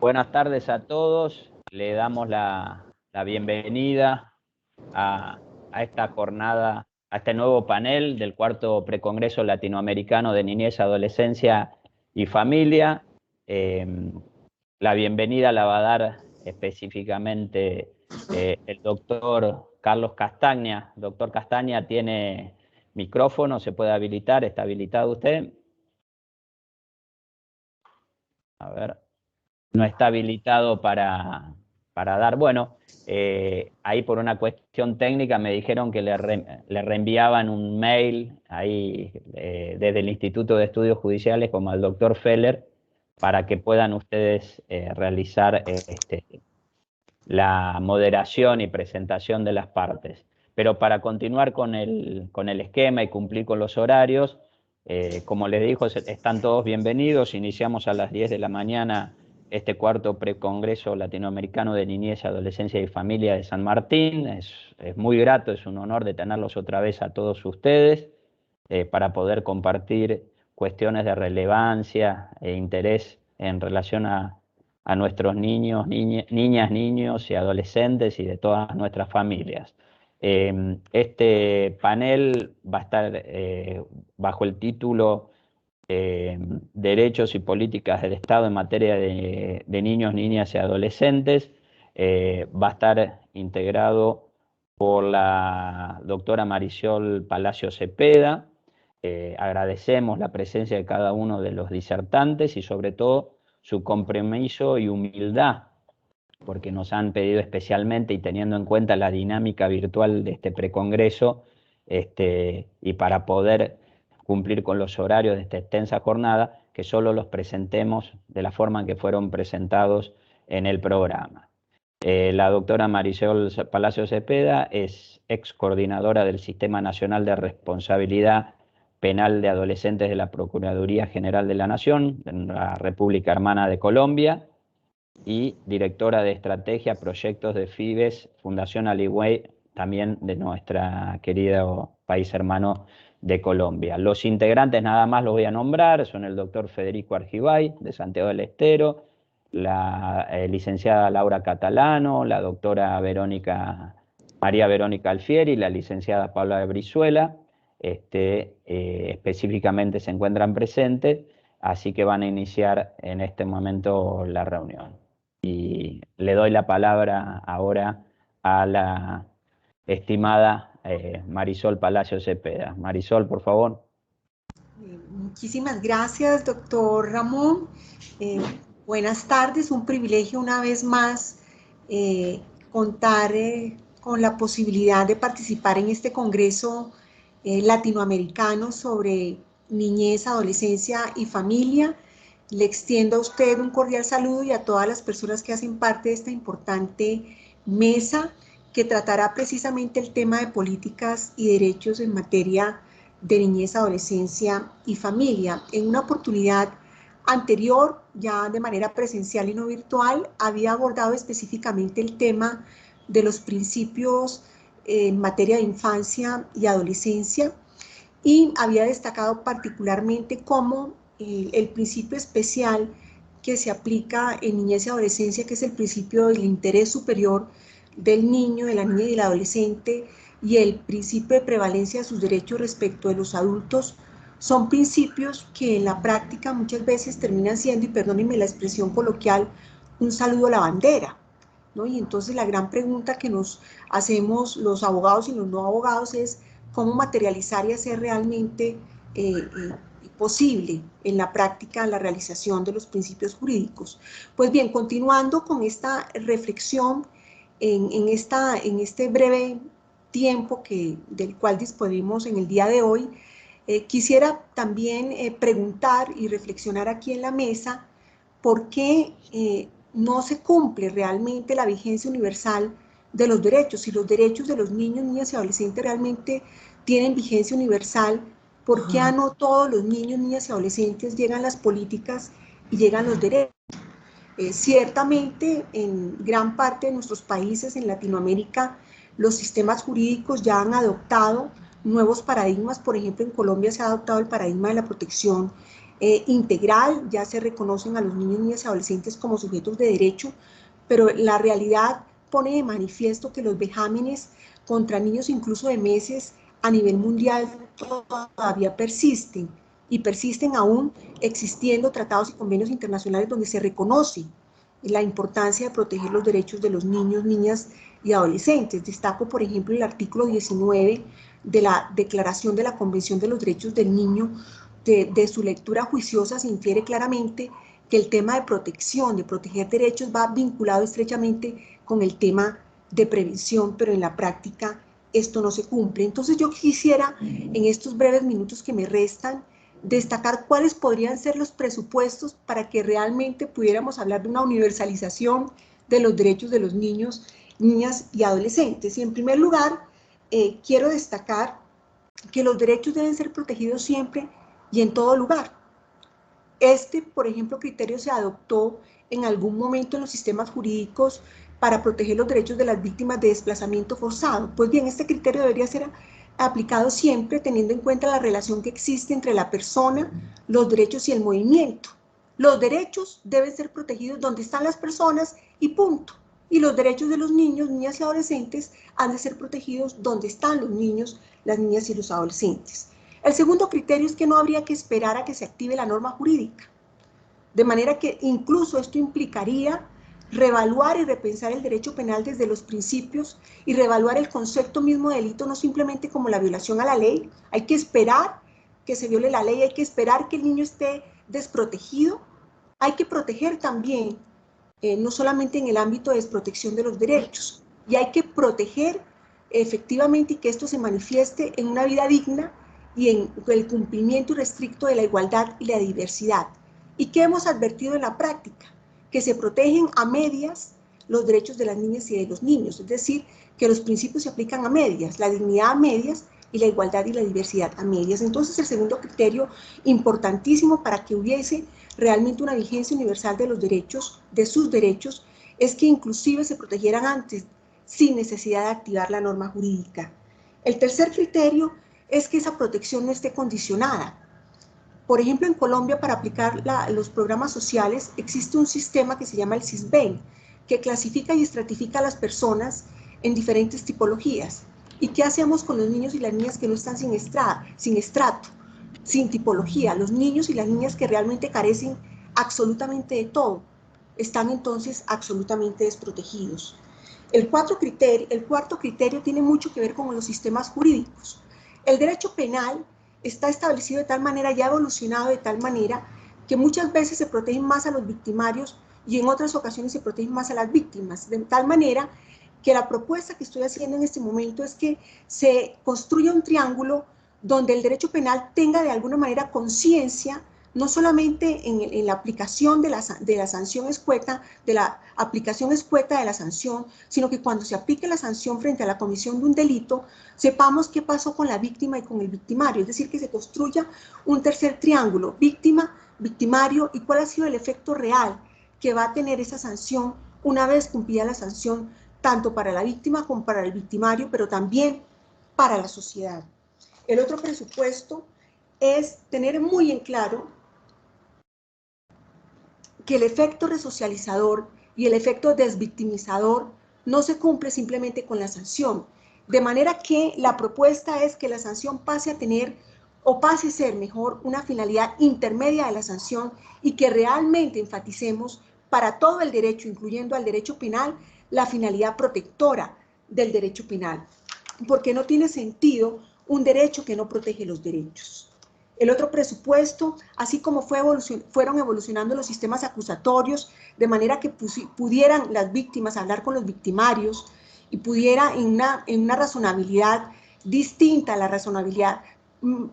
Buenas tardes a todos. Le damos la bienvenida a esta jornada, a este nuevo panel del cuarto Precongreso Latinoamericano de Niñez, Adolescencia y Familia. La bienvenida la va a dar específicamente el doctor Carlos Castaña. Doctor Castaña, tiene micrófono, se puede habilitar. ¿Está habilitado usted? A ver. No está habilitado para dar. Bueno, ahí por una cuestión técnica me dijeron que le reenviaban un mail ahí desde el Instituto de Estudios Judiciales como al doctor Feller para que puedan ustedes realizar la moderación y presentación de las partes. Pero para continuar con el esquema y cumplir con los horarios, como les dijo, están todos bienvenidos. Iniciamos a las 10 de la mañana este cuarto precongreso latinoamericano de niñez, adolescencia y familia de San Martín. Es muy grato, es un honor de tenerlos otra vez a todos ustedes para poder compartir cuestiones de relevancia e interés en relación a nuestros niños, niñas, niños y adolescentes y de todas nuestras familias. Este panel va a estar bajo el título Derechos y Políticas del Estado en materia de niños, niñas y adolescentes. Va a estar integrado por la doctora Marisol Palacio Cepeda. Agradecemos la presencia de cada uno de los disertantes y sobre todo su compromiso y humildad, porque nos han pedido especialmente, y teniendo en cuenta la dinámica virtual de este precongreso, y para poder cumplir con los horarios de esta extensa jornada, que solo los presentemos de la forma en que fueron presentados en el programa. La doctora Marisol Palacio Cepeda es ex coordinadora del Sistema Nacional de Responsabilidad Penal de Adolescentes de la Procuraduría General de la Nación, en la República Hermana de Colombia, y directora de Estrategia, Proyectos de FIBES, Fundación Aligüey, también de nuestra querido país hermano de Colombia. Los integrantes nada más los voy a nombrar, son el doctor Federico Argibay, de Santiago del Estero, la licenciada Laura Catalano, la doctora María Verónica Alfieri, la licenciada Paula de Brizuela, específicamente se encuentran presentes, así que van a iniciar en este momento la reunión. Y le doy la palabra ahora a la estimada Marisol Palacio Cepeda. Marisol, por favor. Muchísimas gracias, doctor Ramón. Buenas tardes, un privilegio una vez más contar con la posibilidad de participar en este congreso latinoamericano sobre niñez, adolescencia y familia. Le extiendo a usted un cordial saludo y a todas las personas que hacen parte de esta importante mesa que tratará precisamente el tema de políticas y derechos en materia de niñez, adolescencia y familia. En una oportunidad anterior, ya de manera presencial y no virtual, había abordado específicamente el tema de los principios en materia de infancia y adolescencia y había destacado particularmente cómo el principio especial que se aplica en niñez y adolescencia, que es el principio del interés superior del niño, de la niña y del adolescente, y el principio de prevalencia de sus derechos respecto de los adultos, son principios que en la práctica muchas veces terminan siendo, y perdónenme la expresión coloquial, un saludo a la bandera, ¿no? Y entonces la gran pregunta que nos hacemos los abogados y los no abogados es cómo materializar y hacer realmente posible en la práctica la realización de los principios jurídicos. Pues bien, continuando con esta reflexión, en este breve tiempo del cual disponemos en el día de hoy, quisiera también preguntar y reflexionar aquí en la mesa por qué no se cumple realmente la vigencia universal de los derechos. Si los derechos de los niños, niñas y adolescentes realmente tienen vigencia universal, ¿por qué a no todos los niños, niñas y adolescentes llegan las políticas y llegan los derechos? Ciertamente, en gran parte de nuestros países en Latinoamérica, los sistemas jurídicos ya han adoptado nuevos paradigmas. Por ejemplo, en Colombia se ha adoptado el paradigma de la protección integral, ya se reconocen a los niños, niñas y adolescentes como sujetos de derecho, pero la realidad pone de manifiesto que los vejámenes contra niños incluso de meses a nivel mundial todavía persisten, y persisten aún existiendo tratados y convenios internacionales donde se reconoce la importancia de proteger los derechos de los niños, niñas y adolescentes. Destaco, por ejemplo, el artículo 19 de la Declaración de la Convención de los Derechos del Niño. De su lectura juiciosa se infiere claramente que el tema de protección, de proteger derechos, va vinculado estrechamente con el tema de prevención, pero en la práctica esto no se cumple. Entonces yo quisiera, en estos breves minutos que me restan, destacar cuáles podrían ser los presupuestos para que realmente pudiéramos hablar de una universalización de los derechos de los niños, niñas y adolescentes. Y en primer lugar, quiero destacar que los derechos deben ser protegidos siempre y en todo lugar. Por ejemplo, criterio se adoptó en algún momento en los sistemas jurídicos para proteger los derechos de las víctimas de desplazamiento forzado. Pues bien, este criterio debería ser aplicado siempre teniendo en cuenta la relación que existe entre la persona, los derechos y el movimiento. Los derechos deben ser protegidos donde están las personas y punto. Y los derechos de los niños, niñas y adolescentes han de ser protegidos donde están los niños, las niñas y los adolescentes. El segundo criterio es que no habría que esperar a que se active la norma jurídica, de manera que incluso esto implicaría reevaluar y repensar el derecho penal desde los principios y reevaluar el concepto mismo de delito, no simplemente como la violación a la ley. Hay que esperar que se viole la ley, hay que esperar que el niño esté desprotegido, hay que proteger también, no solamente en el ámbito de desprotección de los derechos, y hay que proteger efectivamente y que esto se manifieste en una vida digna y en el cumplimiento irrestricto de la igualdad y la diversidad. ¿Y qué hemos advertido en la práctica? Que se protegen a medias los derechos de las niñas y de los niños, es decir, que los principios se aplican a medias, la dignidad a medias y la igualdad y la diversidad a medias. Entonces, el segundo criterio importantísimo para que hubiese realmente una vigencia universal de los derechos, de sus derechos, es que inclusive se protegieran antes, sin necesidad de activar la norma jurídica. El tercer criterio es que esa protección no esté condicionada. Por ejemplo, en Colombia, para aplicar los programas sociales, existe un sistema que se llama el CISBEN, que clasifica y estratifica a las personas en diferentes tipologías. ¿Y qué hacemos con los niños y las niñas que no están sin estrato, sin tipología? Los niños y las niñas que realmente carecen absolutamente de todo, están entonces absolutamente desprotegidos. El cuarto criterio tiene mucho que ver con los sistemas jurídicos. El derecho penal está establecido de tal manera, ya ha evolucionado de tal manera, que muchas veces se protegen más a los victimarios y en otras ocasiones se protegen más a las víctimas, de tal manera que la propuesta que estoy haciendo en este momento es que se construya un triángulo donde el derecho penal tenga de alguna manera conciencia, no solamente en la aplicación de la sanción escueta, de la aplicación escueta de la sanción, sino que cuando se aplique la sanción frente a la comisión de un delito, sepamos qué pasó con la víctima y con el victimario, es decir, que se construya un tercer triángulo, víctima, victimario, y cuál ha sido el efecto real que va a tener esa sanción una vez cumplida la sanción, tanto para la víctima como para el victimario, pero también para la sociedad. El otro presupuesto es tener muy en claro que el efecto resocializador y el efecto desvictimizador no se cumple simplemente con la sanción, de manera que la propuesta es que la sanción pase a tener o pase a ser mejor una finalidad intermedia de la sanción y que realmente enfaticemos para todo el derecho, incluyendo al derecho penal, la finalidad protectora del derecho penal, porque no tiene sentido un derecho que no protege los derechos. El otro presupuesto, así como fueron evolucionando los sistemas acusatorios, de manera que pudieran las víctimas hablar con los victimarios y pudiera en una razonabilidad distinta a la razonabilidad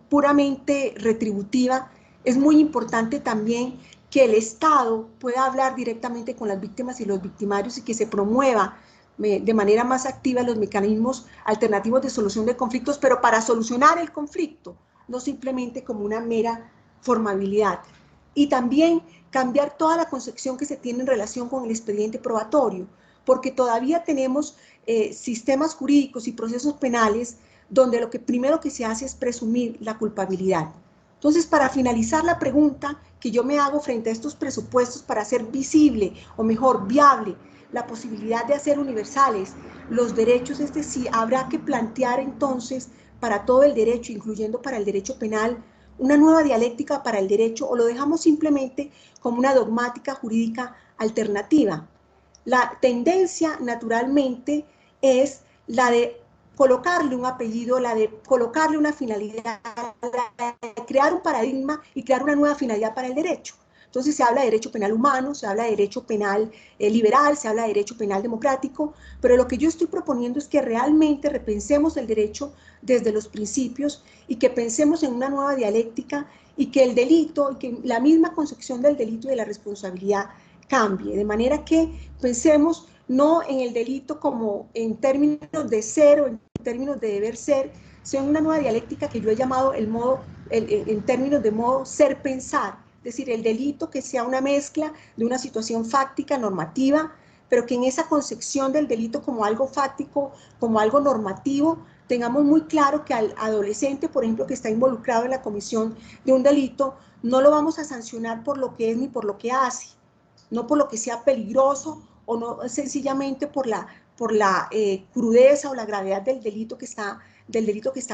puramente retributiva, es muy importante también que el Estado pueda hablar directamente con las víctimas y los victimarios y que se promueva de manera más activa los mecanismos alternativos de solución de conflictos, pero para solucionar el conflicto, no simplemente como una mera formabilidad. Y también cambiar toda la concepción que se tiene en relación con el expediente probatorio, porque todavía tenemos sistemas jurídicos y procesos penales donde lo que primero que se hace es presumir la culpabilidad. Entonces, para finalizar la pregunta que yo me hago frente a estos presupuestos para hacer visible, o mejor, viable, la posibilidad de hacer universales los derechos, es decir, habrá que plantear entonces para todo el derecho, incluyendo para el derecho penal, una nueva dialéctica para el derecho, o lo dejamos simplemente como una dogmática jurídica alternativa. La tendencia, naturalmente, es la de colocarle un apellido, la de colocarle una finalidad, la de crear un paradigma y crear una nueva finalidad para el derecho. Entonces se habla de derecho penal humano, se habla de derecho penal liberal, se habla de derecho penal democrático, pero lo que yo estoy proponiendo es que realmente repensemos el derecho desde los principios y que pensemos en una nueva dialéctica y que el delito, y que la misma concepción del delito y de la responsabilidad cambie, de manera que pensemos no en el delito como en términos de ser o en términos de deber ser, sino en una nueva dialéctica que yo he llamado en términos de modo ser pensar, es decir, el delito que sea una mezcla de una situación fáctica, normativa, pero que en esa concepción del delito como algo fáctico, como algo normativo, tengamos muy claro que al adolescente, por ejemplo, que está involucrado en la comisión de un delito, no lo vamos a sancionar por lo que es ni por lo que hace, no por lo que sea peligroso o no sencillamente por la crudeza o la gravedad del delito que está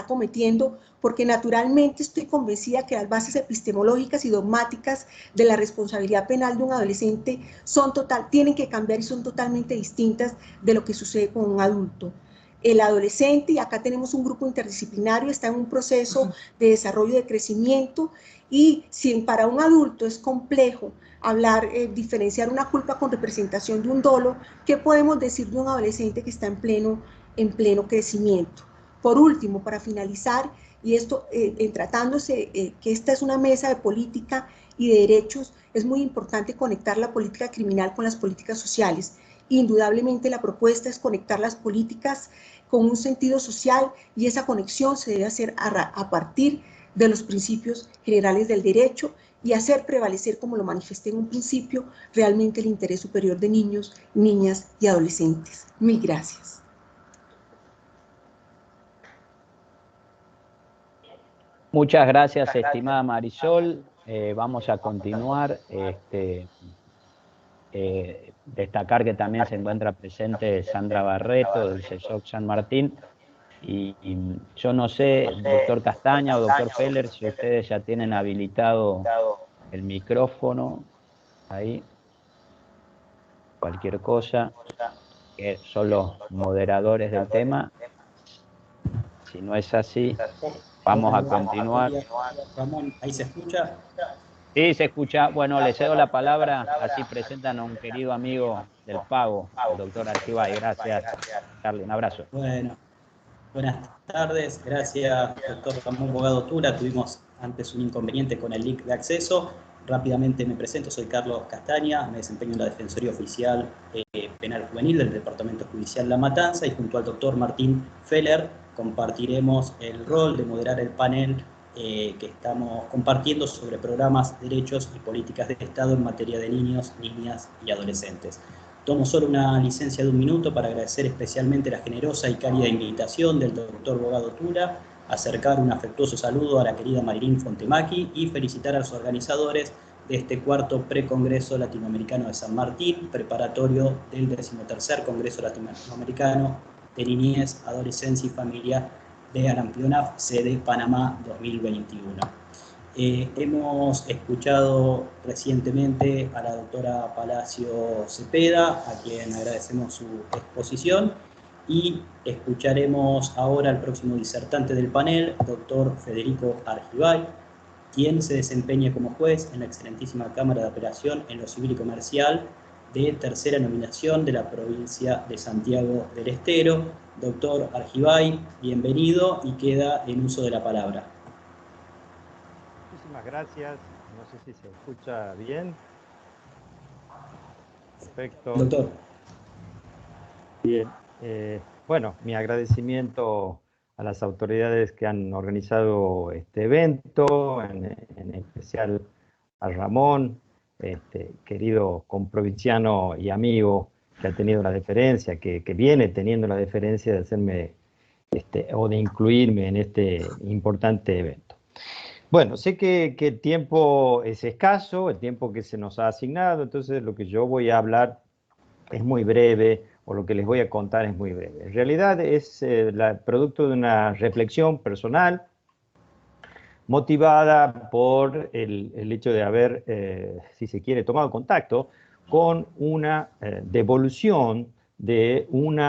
cometiendo, porque naturalmente estoy convencida que las bases epistemológicas y dogmáticas de la responsabilidad penal de un adolescente tienen que cambiar y son totalmente distintas de lo que sucede con un adulto. El adolescente, y acá tenemos un grupo interdisciplinario, está en un proceso de desarrollo, de crecimiento, y si para un adulto es complejo diferenciar una culpa con representación de un dolo, ¿qué podemos decir de un adolescente que está en pleno crecimiento? Por último, para finalizar, y esto tratándose que esta es una mesa de política y de derechos, es muy importante conectar la política criminal con las políticas sociales. Indudablemente la propuesta es conectar las políticas con un sentido social, y esa conexión se debe hacer a partir de los principios generales del derecho y hacer prevalecer, como lo manifesté en un principio, realmente el interés superior de niños, niñas y adolescentes. Mil gracias. Muchas gracias, estimada Marisol. Vamos a continuar. Destacar que también se encuentra presente Sandra Barreto del CESOC San Martín. Y yo no sé, doctor Castaña o doctor Feller, si ustedes ya tienen habilitado el micrófono ahí, cualquier cosa, que son los moderadores del tema. Si no es así, vamos a continuar. Ramón, ¿ahí se escucha? Sí, se escucha. Bueno, le cedo la palabra, así presentan a un querido amigo del Pago, al doctor Argibay. Gracias, Carly, un abrazo. Bueno, buenas tardes, gracias doctor Ramón Bogado Tura. Tuvimos antes un inconveniente con el link de acceso. Rápidamente me presento, soy Carlos Castaña, me desempeño en la Defensoría Oficial Penal Juvenil del Departamento Judicial La Matanza, y junto al doctor Martín Feller compartiremos el rol de moderar el panel que estamos compartiendo sobre programas, derechos y políticas de Estado en materia de niños, niñas y adolescentes. Tomo solo una licencia de un minuto para agradecer especialmente la generosa y cálida invitación del doctor Bogado Tura, acercar un afectuoso saludo a la querida Marilyn Fontemaki y felicitar a los organizadores de este cuarto precongreso latinoamericano de San Martín, preparatorio del 13º Congreso Latinoamericano de Niñez, Adolescencia y Familia de Arampionaf, sede Panamá 2021. Hemos escuchado recientemente a la doctora Palacio Cepeda, a quien agradecemos su exposición, y escucharemos ahora al próximo disertante del panel, doctor Federico Argibay, quien se desempeña como juez en la excelentísima Cámara de Apelación en lo Civil y Comercial de tercera nominación de la provincia de Santiago del Estero. Doctor Argibay, bienvenido y queda en uso de la palabra. Muchísimas gracias. No sé si se escucha bien. Perfecto. Doctor. Bien. Bueno, mi agradecimiento a las autoridades que han organizado este evento, en especial a Ramón, querido comprovinciano y amigo que ha tenido la deferencia, que viene teniendo la deferencia de hacerme o de incluirme en este importante evento. Bueno, sé que el tiempo es escaso, el tiempo que se nos ha asignado, entonces lo que yo voy a hablar es muy breve, o lo que les voy a contar es muy breve. En realidad es producto de una reflexión personal motivada por el hecho de haber, si se quiere, tomado contacto con una devolución de un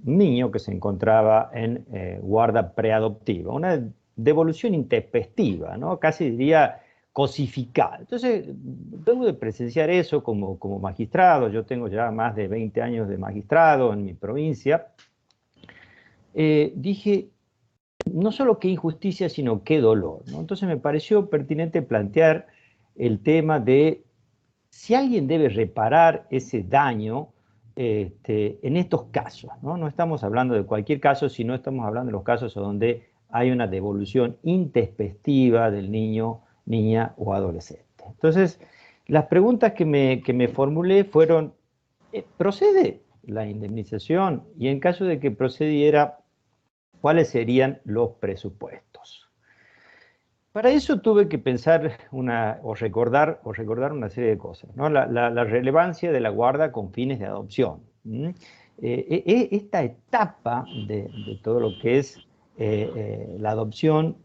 niño que se encontraba en guarda preadoptiva, una devolución intempestiva, ¿no? Casi diría cosificada. Entonces, vengo de presenciar eso como magistrado. Yo tengo ya más de 20 años de magistrado en mi provincia. Dije, no solo qué injusticia, sino qué dolor, ¿no? Entonces me pareció pertinente plantear el tema de si alguien debe reparar ese daño en estos casos, ¿no? No estamos hablando de cualquier caso, sino estamos hablando de los casos donde hay una devolución intempestiva del niño, niña o adolescente. Entonces, las preguntas que me formulé fueron, ¿procede la indemnización? Y en caso de que procediera, ¿cuáles serían los presupuestos? Para eso tuve que pensar o recordar una serie de cosas, ¿no? La relevancia de la guarda con fines de adopción. Esta etapa de todo lo que es la adopción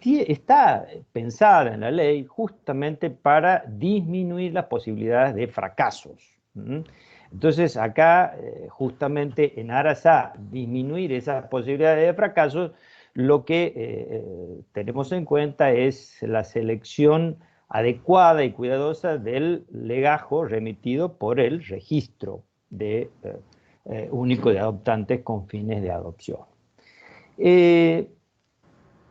está pensada en la ley justamente para disminuir las posibilidades de fracasos. Entonces acá, justamente en aras a disminuir esas posibilidades de fracasos, lo que tenemos en cuenta es la selección adecuada y cuidadosa del legajo remitido por el registro único de adoptantes con fines de adopción.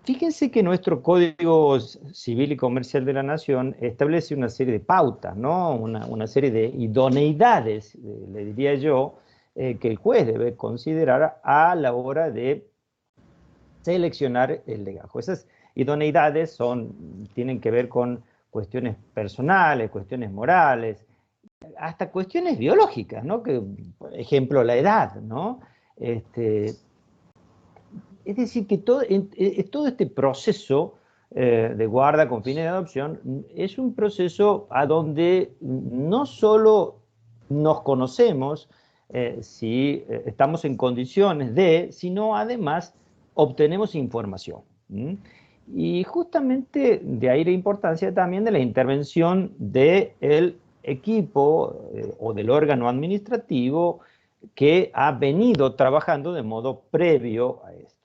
Fíjense que nuestro Código Civil y Comercial de la Nación establece una serie de pautas, ¿no? Una serie de idoneidades, le diría yo, que el juez debe considerar a la hora de seleccionar el legajo. Esas idoneidades tienen que ver con cuestiones personales, cuestiones morales, hasta cuestiones biológicas, ¿no? Que, por ejemplo, la edad, ¿no? Es decir, que todo este proceso de guarda con fines de adopción es un proceso a donde no solo nos conocemos si estamos en condiciones sino además obtenemos información. Y justamente de ahí la importancia también de la intervención del equipo o del órgano administrativo que ha venido trabajando de modo previo a esto.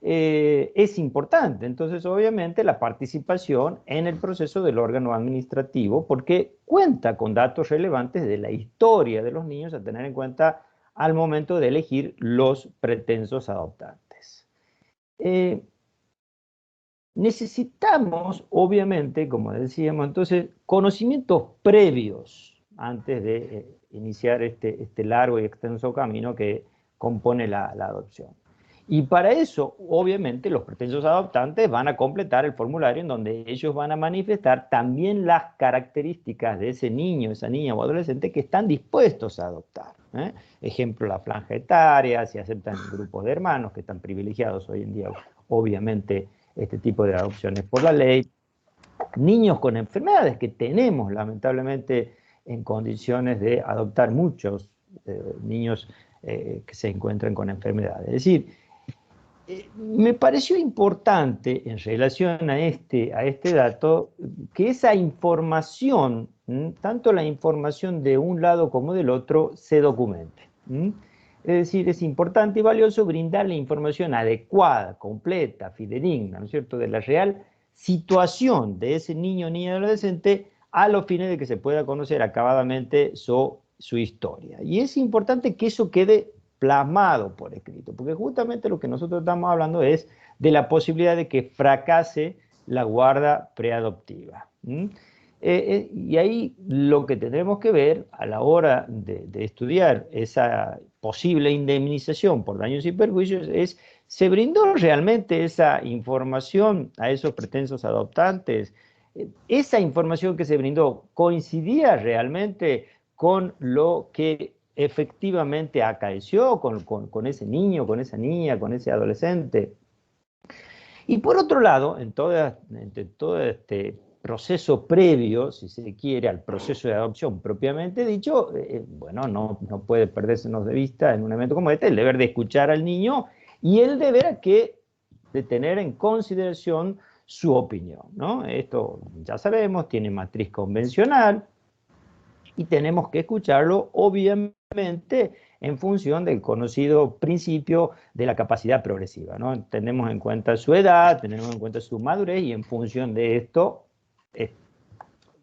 Es importante, entonces, obviamente, la participación en el proceso del órgano administrativo, porque cuenta con datos relevantes de la historia de los niños a tener en cuenta al momento de elegir los pretensos adoptantes. Necesitamos, obviamente, como decíamos, entonces, conocimientos previos antes de iniciar este largo y extenso camino que compone la adopción. Y para eso, obviamente, los pretensos adoptantes van a completar el formulario en donde ellos van a manifestar también las características de ese niño, esa niña o adolescente que están dispuestos a adoptar. Ejemplo, la franja etaria, si aceptan grupos de hermanos que están privilegiados hoy en día, obviamente, este tipo de adopciones por la ley. Niños con enfermedades que tenemos, lamentablemente, en condiciones de adoptar muchos niños que se encuentran con enfermedades. Es decir, me pareció importante en relación a este dato que esa información, tanto la información de un lado como del otro, se documente. Es decir, es importante y valioso brindar la información adecuada, completa, fidedigna, ¿no es cierto?, de la real situación de ese niño, niña, adolescente, a los fines de que se pueda conocer acabadamente su historia. Y es importante que eso quede plasmado por escrito, porque justamente lo que nosotros estamos hablando es de la posibilidad de que fracase la guarda preadoptiva. Y ahí lo que tendremos que ver a la hora de estudiar esa posible indemnización por daños y perjuicios es, ¿se brindó realmente esa información a esos pretensos adoptantes? ¿Esa información que se brindó coincidía realmente con lo que efectivamente acaeció con ese niño, con esa niña, con ese adolescente? Y por otro lado, entre todo este proceso previo, si se quiere, al proceso de adopción propiamente dicho, bueno, no puede perdérsenos de vista en un evento como este el deber de escuchar al niño y el deber de tener en consideración su opinión, ¿no? Esto ya sabemos, tiene matriz convencional y tenemos que escucharlo, obviamente, en función del conocido principio de la capacidad progresiva, ¿no? Tenemos en cuenta su edad, tenemos en cuenta su madurez y en función de esto,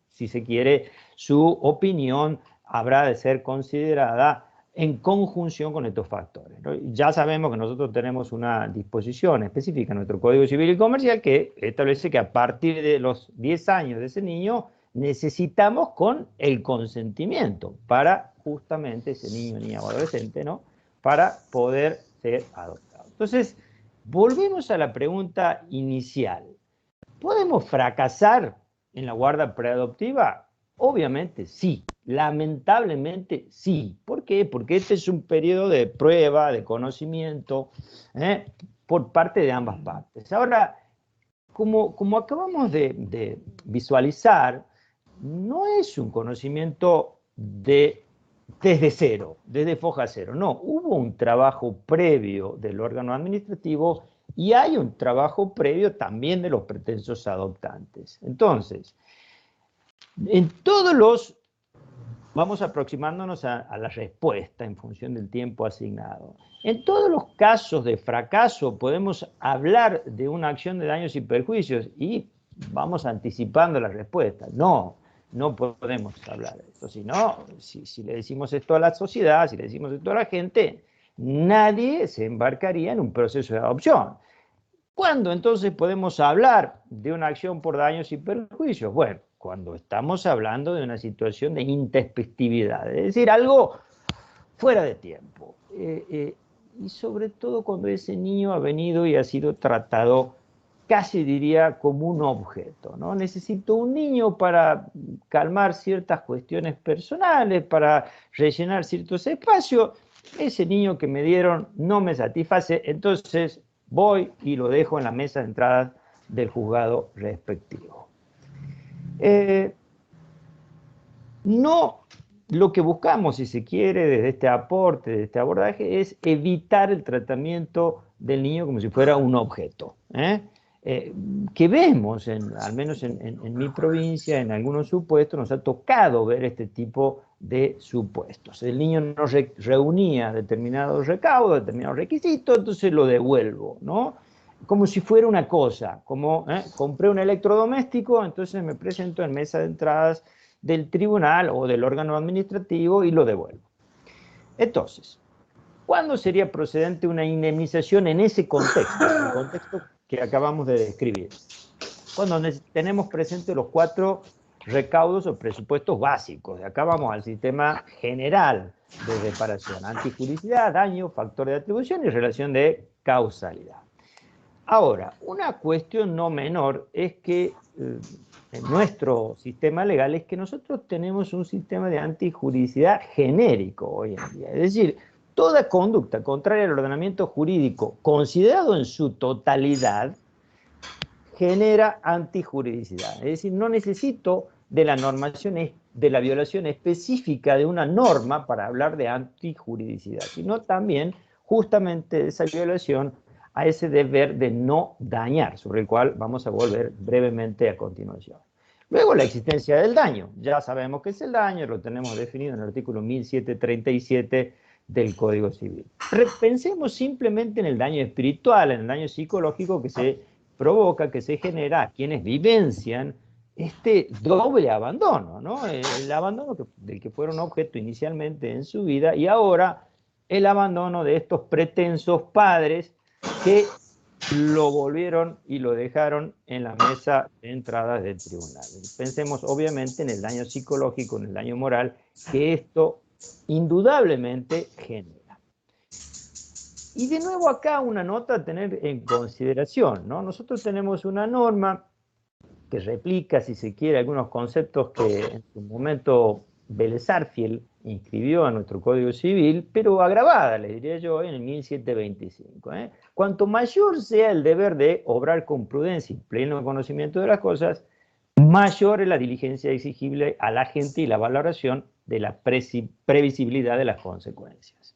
si se quiere, su opinión habrá de ser considerada en conjunción con estos factores, ¿no? Ya sabemos que nosotros tenemos una disposición específica en nuestro Código Civil y Comercial que establece que a partir de los 10 años de ese niño necesitamos con el consentimiento para justamente ese niño, niña o adolescente, ¿no? Para poder ser adoptado. Entonces, volvemos a la pregunta inicial. ¿Podemos fracasar en la guarda preadoptiva? Obviamente sí, lamentablemente sí. ¿Por qué? Porque este es un periodo de prueba, de conocimiento, por parte de ambas partes. Ahora, como acabamos de visualizar, no es un conocimiento desde cero, desde foja cero. No, hubo un trabajo previo del órgano administrativo y hay un trabajo previo también de los pretensos adoptantes. Entonces, en todos los, vamos aproximándonos a la respuesta en función del tiempo asignado. En todos los casos de fracaso podemos hablar de una acción de daños y perjuicios y vamos anticipando la respuesta. No podemos hablar de esto. Si le decimos esto a la sociedad, si le decimos esto a la gente, nadie se embarcaría en un proceso de adopción. ¿Cuándo entonces podemos hablar de una acción por daños y perjuicios? Bueno, cuando estamos hablando de una situación de intempestividad, es decir, algo fuera de tiempo. Y sobre todo cuando ese niño ha venido y ha sido tratado, casi diría, como un objeto, ¿no? Necesito un niño para calmar ciertas cuestiones personales, para rellenar ciertos espacios. Ese niño que me dieron no me satisface, entonces voy y lo dejo en la mesa de entrada del juzgado respectivo. No, lo que buscamos, si se quiere, desde este aporte, desde este abordaje, es evitar el tratamiento del niño como si fuera un objeto, que vemos, al menos en mi provincia, en algunos supuestos, nos ha tocado ver este tipo de supuestos. El niño no reunía determinados recaudos, determinados requisitos, entonces lo devuelvo, ¿no? Como si fuera una cosa, como compré un electrodoméstico, entonces me presento en mesa de entradas del tribunal o del órgano administrativo y lo devuelvo. Entonces, ¿cuándo sería procedente una indemnización en ese contexto, en el contexto que acabamos de describir? Cuando tenemos presentes los 4 recaudos o presupuestos básicos. Acá vamos al sistema general de reparación: antijuricidad, daño, factor de atribución y relación de causalidad. Ahora, una cuestión no menor es que en nuestro sistema legal es que nosotros tenemos un sistema de antijuridicidad genérico hoy en día. Es decir, toda conducta contraria al ordenamiento jurídico considerado en su totalidad genera antijuridicidad. Es decir, no necesito de la normación, de la violación específica de una norma para hablar de antijuridicidad, sino también justamente de esa violación a ese deber de no dañar, sobre el cual vamos a volver brevemente a continuación. Luego, la existencia del daño. Ya sabemos qué es el daño, lo tenemos definido en el artículo 1737 del Código Civil. Pensemos simplemente en el daño espiritual, en el daño psicológico que se provoca, que se genera a quienes vivencian este doble abandono, ¿no? El abandono del que fueron objeto inicialmente en su vida y ahora el abandono de estos pretensos padres que lo volvieron y lo dejaron en la mesa de entradas del tribunal. Pensemos obviamente en el daño psicológico, en el daño moral que esto indudablemente genera. Y de nuevo acá una nota a tener en consideración, ¿no? Nosotros tenemos una norma que replica, si se quiere, algunos conceptos que en su momento Vélez Sarsfield inscribió en nuestro Código Civil, pero agravada, le diría yo, en el 1725. Cuanto mayor sea el deber de obrar con prudencia y pleno conocimiento de las cosas, mayor es la diligencia exigible a la gente y la valoración de la previsibilidad de las consecuencias.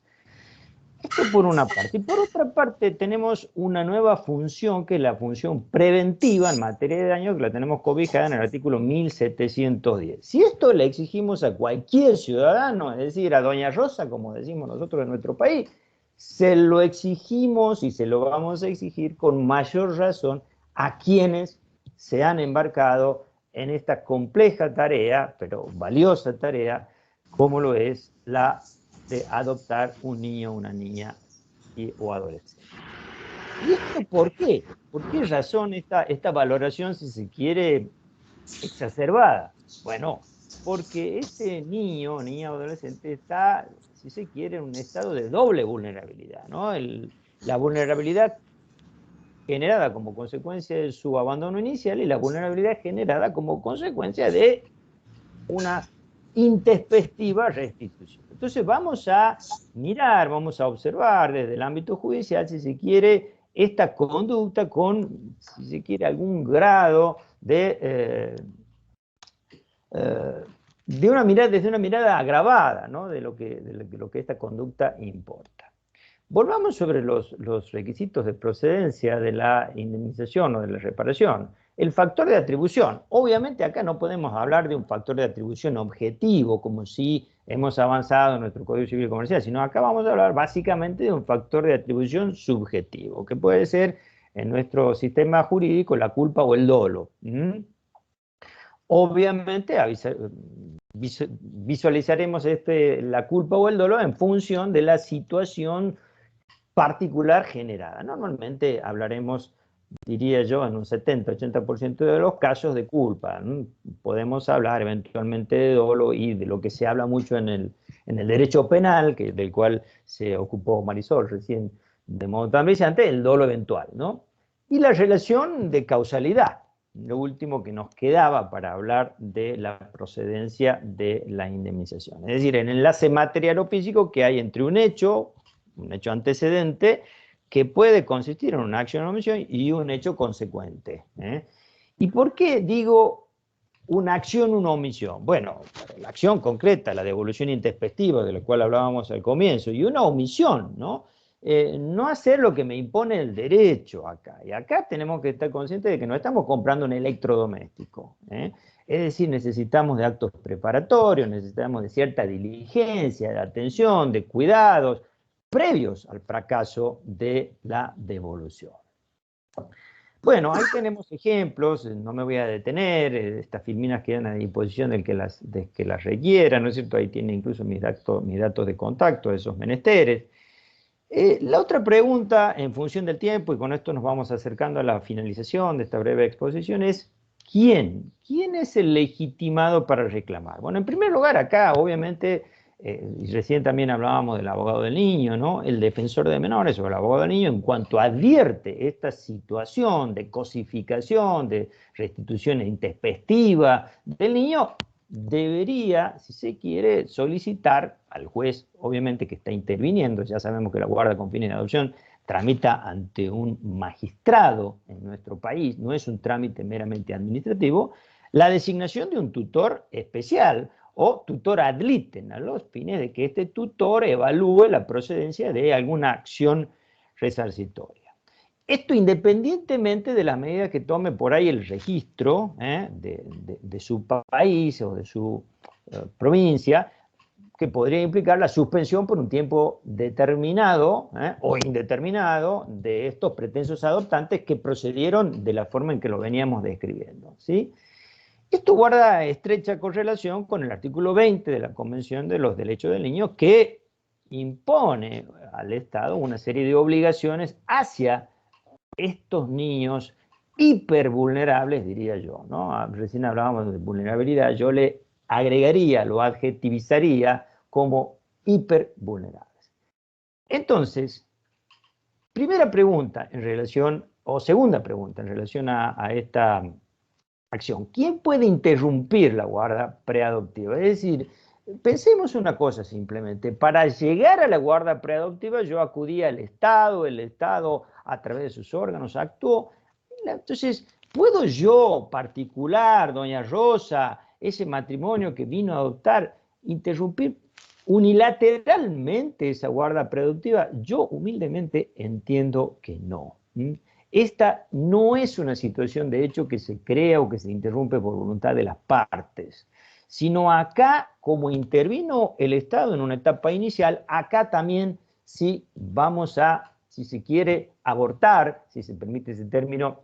Esto por una parte. Y por otra parte tenemos una nueva función, que es la función preventiva en materia de daño, que la tenemos cobijada en el artículo 1710. Si esto le exigimos a cualquier ciudadano, es decir, a Doña Rosa, como decimos nosotros en nuestro país, se lo exigimos y se lo vamos a exigir con mayor razón a quienes se han embarcado en esta compleja tarea, pero valiosa tarea, como lo es la de adoptar un niño o una niña o adolescente. ¿Y esto por qué? ¿Por qué razón esta valoración, si se quiere, exacerbada? Bueno, porque ese niño o niña o adolescente está, si se quiere, en un estado de doble vulnerabilidad, ¿no? La vulnerabilidad generada como consecuencia de su abandono inicial y la vulnerabilidad generada como consecuencia de una intempestiva restitución. Entonces vamos a mirar, vamos a observar desde el ámbito judicial, si se quiere, esta conducta con, si se quiere, algún grado de una mirada, desde una mirada agravada, ¿no? de lo que esta conducta importa. Volvamos sobre los requisitos de procedencia de la indemnización o de la reparación. El factor de atribución. Obviamente acá no podemos hablar de un factor de atribución objetivo, como si hemos avanzado en nuestro Código Civil Comercial, sino acá vamos a hablar básicamente de un factor de atribución subjetivo, que puede ser en nuestro sistema jurídico la culpa o el dolo. Obviamente visualizaremos la culpa o el dolo en función de la situación particular generada. Normalmente hablaremos, diría yo, en un 70-80% de los casos de culpa. Podemos hablar eventualmente de dolo y de lo que se habla mucho en el derecho penal, del cual se ocupó Marisol recién de modo tan brillante, el dolo eventual, ¿no? Y la relación de causalidad, lo último que nos quedaba para hablar de la procedencia de la indemnización. Es decir, el enlace material o físico que hay entre un hecho antecedente, que puede consistir en una acción o omisión y un hecho consecuente. ¿Y por qué digo una acción o una omisión? Bueno, la acción concreta, la devolución intempestiva, de la cual hablábamos al comienzo, y una omisión, ¿no? No hacer lo que me impone el derecho acá. Y acá tenemos que estar conscientes de que no estamos comprando un electrodoméstico. Es decir, necesitamos de actos preparatorios, necesitamos de cierta diligencia, de atención, de cuidados, previos al fracaso de la devolución. Bueno, ahí tenemos ejemplos, no me voy a detener, estas filminas quedan a disposición del que las requiera, ¿no es cierto? Ahí tiene incluso mis datos de contacto de esos menesteres. La otra pregunta, en función del tiempo, y con esto nos vamos acercando a la finalización de esta breve exposición, es ¿quién? ¿Quién es el legitimado para reclamar? Bueno, en primer lugar, acá, obviamente, y recién también hablábamos del abogado del niño, ¿no? El defensor de menores o el abogado del niño, en cuanto advierte esta situación de cosificación, de restitución intempestiva del niño, debería, si se quiere, solicitar al juez, obviamente que está interviniendo, ya sabemos que la guarda con fines de adopción tramita ante un magistrado en nuestro país, no es un trámite meramente administrativo, la designación de un tutor especial o tutor ad litem, a los fines de que este tutor evalúe la procedencia de alguna acción resarcitoria. Esto independientemente de las medidas que tome por ahí el registro de su país o de su provincia, que podría implicar la suspensión por un tiempo determinado o indeterminado de estos pretensos adoptantes que procedieron de la forma en que lo veníamos describiendo, ¿sí? Esto guarda estrecha correlación con el artículo 20 de la Convención de los Derechos del Niño, que impone al Estado una serie de obligaciones hacia estos niños hipervulnerables, diría yo, ¿no? Recién hablábamos de vulnerabilidad, yo le agregaría, lo adjetivizaría como hipervulnerables. Entonces, primera pregunta en relación, o segunda pregunta en relación a esta acción. ¿Quién puede interrumpir la guarda preadoptiva? Es decir, Pensemos una cosa simplemente, para llegar a la guarda preadoptiva yo acudí al Estado, el Estado a través de sus órganos actuó. Entonces, ¿puedo yo, particular, doña Rosa, ese matrimonio que vino a adoptar, interrumpir unilateralmente esa guarda preadoptiva? Yo humildemente entiendo que no. Esta no es una situación de hecho que se crea o que se interrumpe por voluntad de las partes, sino acá, como intervino el Estado en una etapa inicial, acá también si vamos a, si se quiere, abortar, si se permite ese término,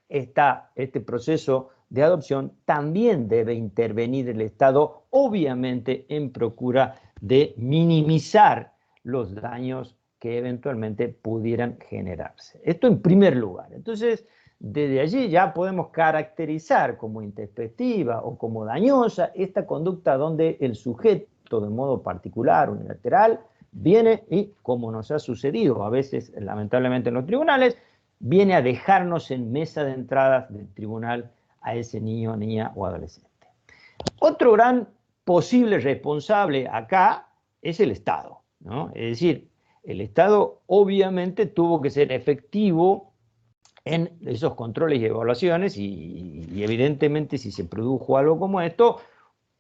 este proceso de adopción, también debe intervenir el Estado, obviamente en procura de minimizar los daños que eventualmente pudieran generarse. Esto en primer lugar. Entonces, desde allí ya podemos caracterizar como intempestiva o como dañosa esta conducta donde el sujeto de modo particular, unilateral, viene y, como nos ha sucedido a veces lamentablemente en los tribunales, viene a dejarnos en mesa de entradas del tribunal a ese niño, niña o adolescente. Otro gran posible responsable acá es el Estado, ¿no? Es decir, el Estado obviamente tuvo que ser efectivo en esos controles y evaluaciones y evidentemente si se produjo algo como esto,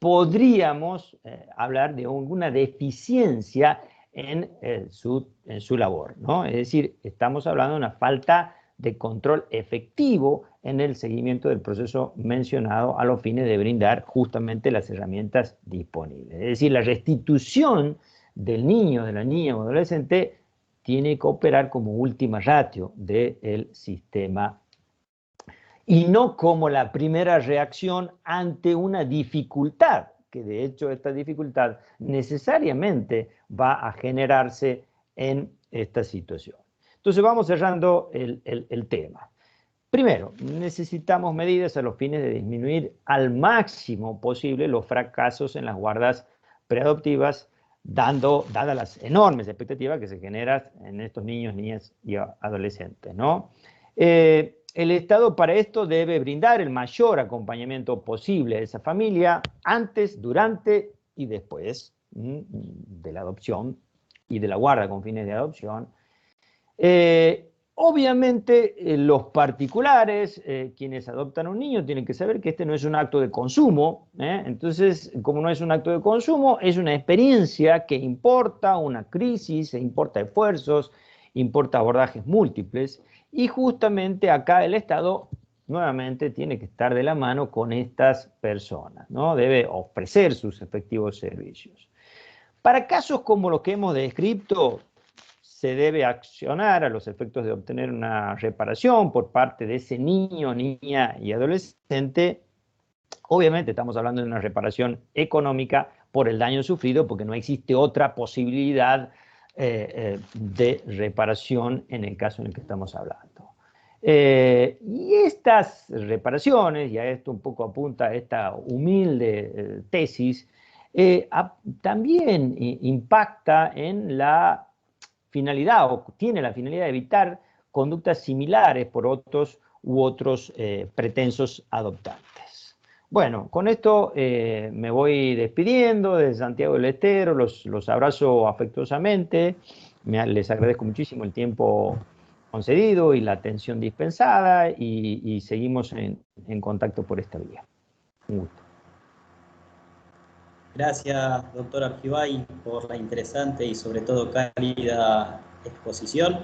podríamos hablar de alguna deficiencia en su labor, ¿no? Es decir, estamos hablando de una falta de control efectivo en el seguimiento del proceso mencionado a los fines de brindar justamente las herramientas disponibles. Es decir, la restitución del niño, de la niña o adolescente tiene que operar como última ratio del sistema y no como la primera reacción ante una dificultad, que de hecho esta dificultad necesariamente va a generarse en esta situación. Entonces vamos cerrando el tema. Primero, necesitamos medidas a los fines de disminuir al máximo posible los fracasos en las guardas preadoptivas, dadas las enormes expectativas que se generan en estos niños, niñas y adolescentes, ¿no? El Estado para esto debe brindar el mayor acompañamiento posible a esa familia antes, durante y después de la adopción y de la guarda con fines de adopción. Obviamente los particulares, quienes adoptan a un niño, tienen que saber que este no es un acto de consumo, entonces como no es un acto de consumo, es una experiencia que importa una crisis, importa esfuerzos, importa abordajes múltiples, y justamente acá el Estado nuevamente tiene que estar de la mano con estas personas, ¿no? Debe ofrecer sus efectivos servicios. Para casos como los que hemos descrito, se debe accionar a los efectos de obtener una reparación por parte de ese niño, niña y adolescente. Obviamente estamos hablando de una reparación económica por el daño sufrido, porque no existe otra posibilidad de reparación en el caso en el que estamos hablando. Y estas reparaciones, y a esto un poco apunta esta humilde tesis, también impacta en la finalidad, o tiene la finalidad de evitar conductas similares por otros u otros pretensos adoptantes. Bueno, con esto me voy despidiendo desde Santiago del Estero, los abrazo afectuosamente, les agradezco muchísimo el tiempo concedido y la atención dispensada y seguimos en contacto por esta vía. Un gusto. Gracias, doctor Argibay, por la interesante y sobre todo cálida exposición.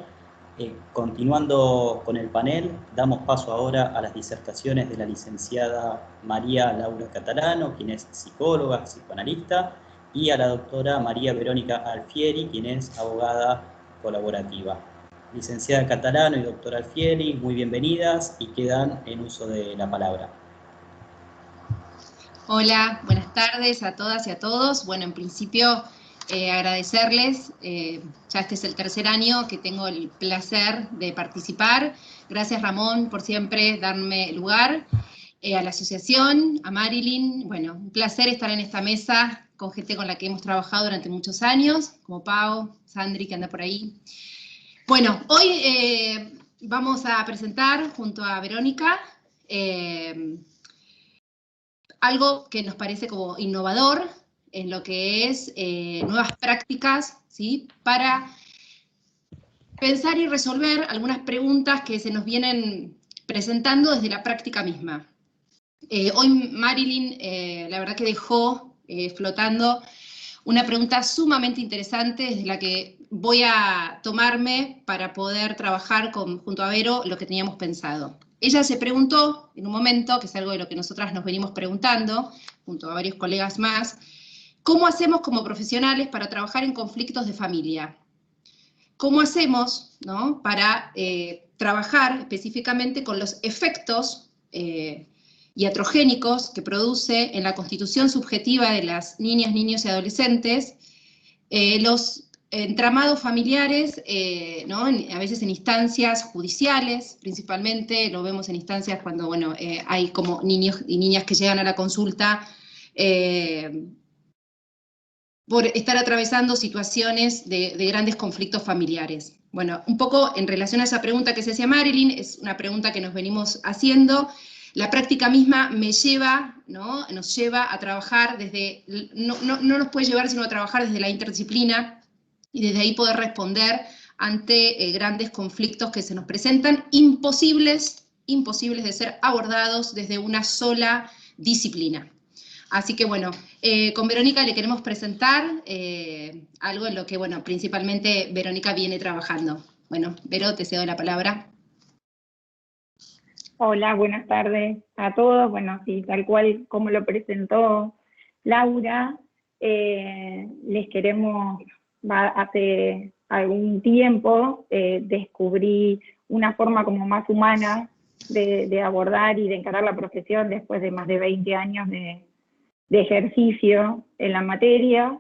Continuando con el panel, damos paso ahora a las disertaciones de la licenciada María Laura Catalano, quien es psicóloga, psicoanalista, y a la doctora María Verónica Alfieri, quien es abogada colaborativa. Licenciada Catalano y doctora Alfieri, muy bienvenidas y quedan en uso de la palabra. Hola, buenas tardes a todas y a todos. Bueno, en principio agradecerles, ya este es el tercer año que tengo el placer de participar. Gracias Ramón por siempre darme lugar, a la asociación, a Marilyn. Bueno, un placer estar en esta mesa con gente con la que hemos trabajado durante muchos años, como Pau, Sandri, que anda por ahí. Bueno, hoy vamos a presentar junto a Verónica algo que nos parece como innovador en lo que es nuevas prácticas, ¿sí? Para pensar y resolver algunas preguntas que se nos vienen presentando desde la práctica misma. Hoy Marilyn, la verdad que dejó flotando una pregunta sumamente interesante, desde la que voy a tomarme para poder trabajar junto a Vero lo que teníamos pensado. Ella se preguntó en un momento, que es algo de lo que nosotras nos venimos preguntando, junto a varios colegas más, ¿cómo hacemos como profesionales para trabajar en conflictos de familia? ¿Cómo hacemos, ¿no?, para trabajar específicamente con los efectos iatrogénicos que produce en la constitución subjetiva de las niñas, niños y adolescentes los entramados familiares, ¿no?, a veces en instancias judiciales, principalmente, lo vemos en instancias cuando, bueno, hay como niños y niñas que llegan a la consulta por estar atravesando situaciones de grandes conflictos familiares. Bueno, un poco en relación a esa pregunta que se hacía Marilyn, es una pregunta que nos venimos haciendo. La práctica misma me lleva, ¿no?, nos lleva a trabajar desde, no nos puede llevar sino a trabajar desde la interdisciplina y desde ahí poder responder ante grandes conflictos que se nos presentan, imposibles de ser abordados desde una sola disciplina. Así que bueno, con Verónica le queremos presentar algo en lo que, bueno, principalmente Verónica viene trabajando. Bueno, Vero, te cedo la palabra. Hola, buenas tardes a todos. Bueno, sí, tal cual como lo presentó Laura, les queremos, hace algún tiempo descubrí una forma como más humana de abordar y de encarar la profesión después de más de 20 años de ejercicio en la materia,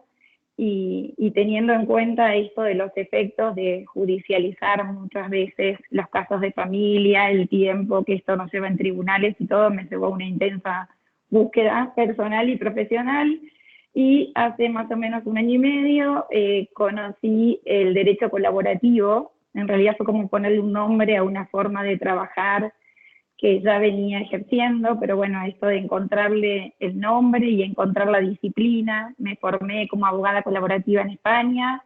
y teniendo en cuenta esto de los efectos de judicializar muchas veces los casos de familia, el tiempo que esto nos lleva en tribunales y todo, me llevó a una intensa búsqueda personal y profesional, y hace más o menos 1 año y medio conocí el derecho colaborativo. En realidad fue como ponerle un nombre a una forma de trabajar que ya venía ejerciendo, pero bueno, esto de encontrarle el nombre y encontrar la disciplina. Me formé como abogada colaborativa en España,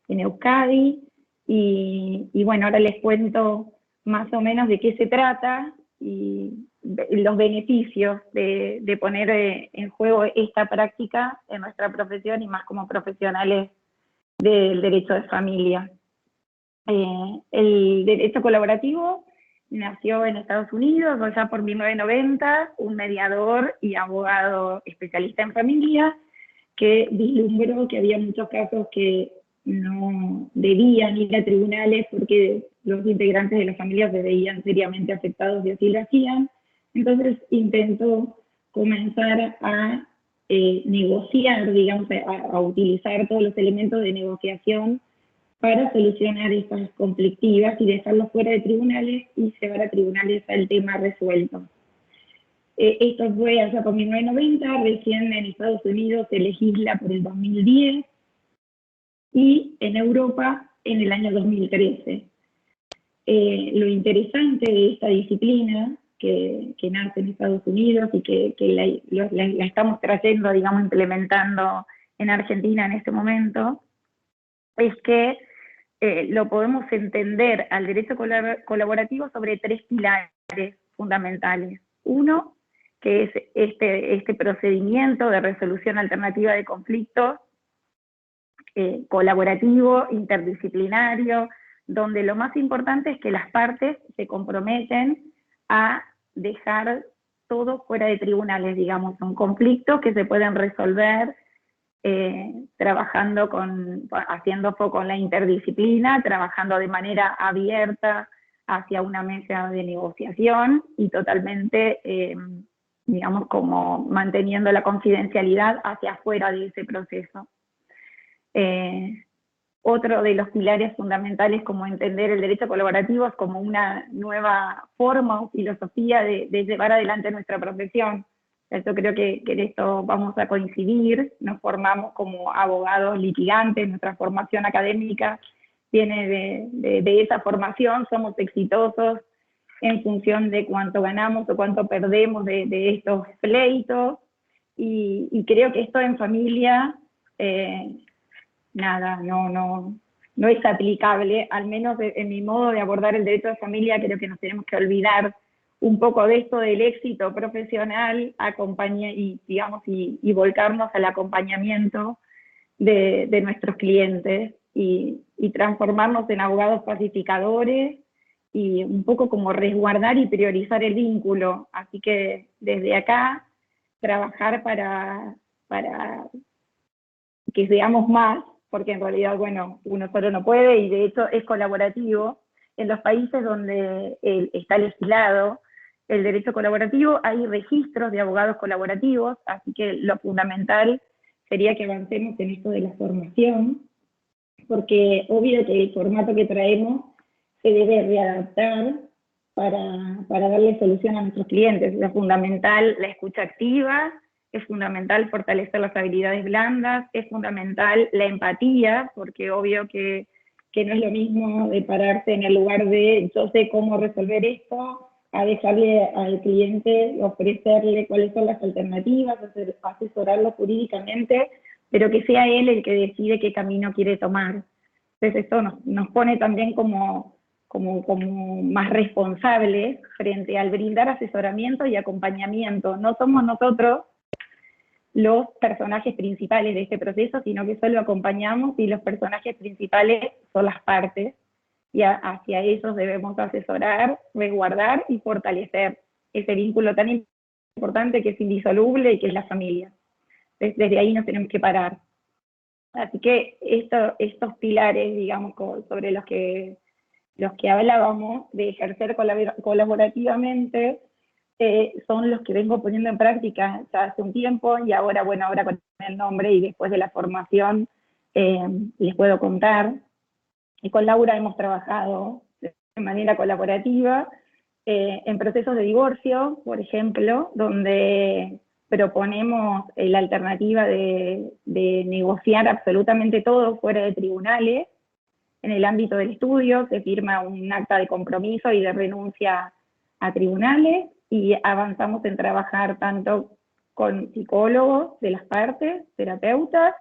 en Euskadi, y bueno, ahora les cuento más o menos de qué se trata y los beneficios de poner en juego esta práctica en nuestra profesión y más como profesionales del derecho de familia. El derecho colaborativo nació en Estados Unidos, allá por 1990, un mediador y abogado especialista en familia que vislumbró que había muchos casos que no debían ir a tribunales porque los integrantes de las familias se veían seriamente afectados y así lo hacían. Entonces intentó comenzar a negociar, digamos, a utilizar todos los elementos de negociación para solucionar estas conflictivas y dejarlos fuera de tribunales y llevar a tribunales al tema resuelto. Esto fue allá por 1990, recién en Estados Unidos se legisla por el 2010 y en Europa en el año 2013. Lo interesante de esta disciplina que nace en Estados Unidos y que la estamos trayendo, digamos, implementando en Argentina en este momento, es que lo podemos entender al derecho colaborativo sobre 3 pilares fundamentales. Uno, que es este procedimiento de resolución alternativa de conflictos, colaborativo, interdisciplinario, donde lo más importante es que las partes se comprometen a dejar todo fuera de tribunales, digamos, son conflictos que se pueden resolver trabajando haciendo foco en la interdisciplina, trabajando de manera abierta hacia una mesa de negociación y totalmente, digamos, como manteniendo la confidencialidad hacia afuera de ese proceso. Otro de los pilares fundamentales, como entender el derecho colaborativo, es como una nueva forma o filosofía de llevar adelante nuestra profesión. Yo creo que en esto vamos a coincidir, nos formamos como abogados litigantes, nuestra formación académica viene de esa formación, somos exitosos en función de cuánto ganamos o cuánto perdemos de estos pleitos, y creo que esto en familia, nada, no es aplicable, al menos en mi modo de abordar el derecho de familia. Creo que nos tenemos que olvidar un poco de esto del éxito profesional, y volcarnos al acompañamiento de nuestros clientes y transformarnos en abogados pacificadores y un poco como resguardar y priorizar el vínculo. Así que desde acá, trabajar para que seamos más, porque en realidad, bueno, uno solo no puede, y de hecho es colaborativo. En los países donde está legislado el derecho colaborativo, hay registros de abogados colaborativos, así que lo fundamental sería que avancemos en esto de la formación, porque obvio que el formato que traemos se debe readaptar para darle solución a nuestros clientes. Es fundamental la escucha activa, es fundamental fortalecer las habilidades blandas, es fundamental la empatía, porque obvio que no es lo mismo de pararse en el lugar de yo sé cómo resolver esto, a dejarle al cliente, ofrecerle cuáles son las alternativas, asesorarlo jurídicamente, pero que sea él el que decide qué camino quiere tomar. Entonces esto nos pone también como más responsables frente al brindar asesoramiento y acompañamiento. No somos nosotros los personajes principales de este proceso, sino que solo acompañamos, y los personajes principales son las partes, y hacia ellos debemos asesorar, resguardar y fortalecer ese vínculo tan importante que es indisoluble y que es la familia. Desde ahí nos tenemos que parar. Así que estos pilares, digamos, sobre los que hablábamos, de ejercer colaborativamente, son los que vengo poniendo en práctica ya hace un tiempo, y ahora con el nombre y después de la formación les puedo contar. Y con Laura hemos trabajado de manera colaborativa en procesos de divorcio, por ejemplo, donde proponemos la alternativa de negociar absolutamente todo fuera de tribunales. En el ámbito del estudio se firma un acta de compromiso y de renuncia a tribunales, y avanzamos en trabajar tanto con psicólogos de las partes, terapeutas,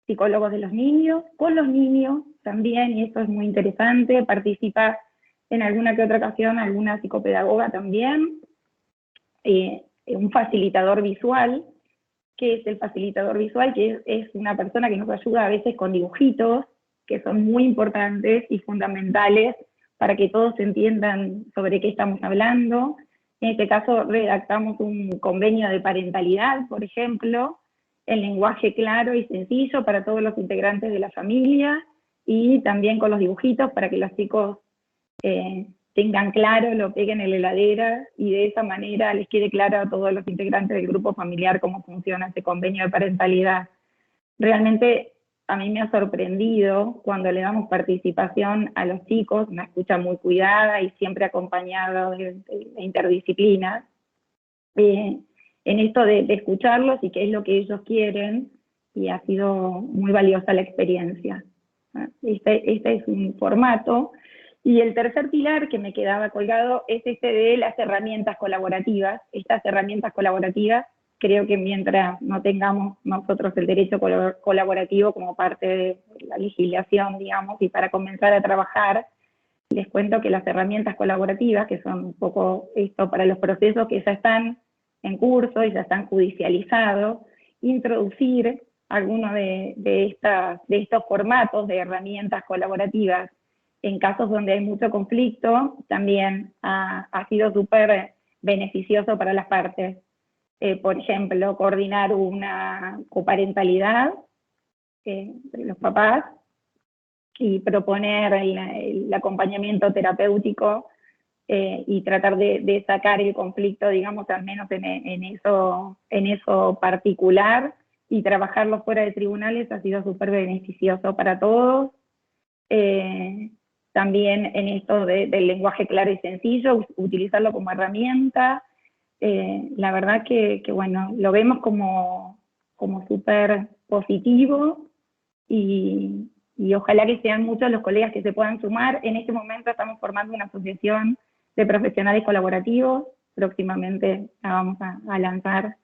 psicólogos de los niños, con los niños también, y esto es muy interesante. Participa en alguna que otra ocasión alguna psicopedagoga también, un facilitador visual. ¿Qué es el facilitador visual? Que es una persona que nos ayuda a veces con dibujitos, que son muy importantes y fundamentales para que todos entiendan sobre qué estamos hablando. En este caso redactamos un convenio de parentalidad, por ejemplo, en lenguaje claro y sencillo para todos los integrantes de la familia, y también con los dibujitos para que los chicos tengan claro, lo peguen en la heladera, y de esa manera les quede claro a todos los integrantes del grupo familiar cómo funciona ese convenio de parentalidad. Realmente a mí me ha sorprendido cuando le damos participación a los chicos, una escucha muy cuidada y siempre acompañada de interdisciplinas, en esto de escucharlos y qué es lo que ellos quieren, y ha sido muy valiosa la experiencia. Este es un formato. Y el tercer pilar que me quedaba colgado es de las herramientas colaborativas. Estas herramientas colaborativas, creo que mientras no tengamos nosotros el derecho colaborativo como parte de la legislación, digamos, y para comenzar a trabajar, les cuento que las herramientas colaborativas, que son un poco esto para los procesos que ya están en curso y ya están judicializados, introducir alguno de estos formatos de herramientas colaborativas en casos donde hay mucho conflicto, también ha sido súper beneficioso para las partes. Por ejemplo, coordinar una coparentalidad entre los papás y proponer el acompañamiento terapéutico y tratar de sacar el conflicto, digamos, al menos en eso particular, y trabajarlo fuera de tribunales ha sido súper beneficioso para todos. También en esto del lenguaje claro y sencillo, utilizarlo como herramienta. La verdad que bueno, lo vemos como súper positivo, y ojalá que sean muchos los colegas que se puedan sumar. En este momento estamos formando una asociación de profesionales colaborativos, próximamente la vamos a lanzar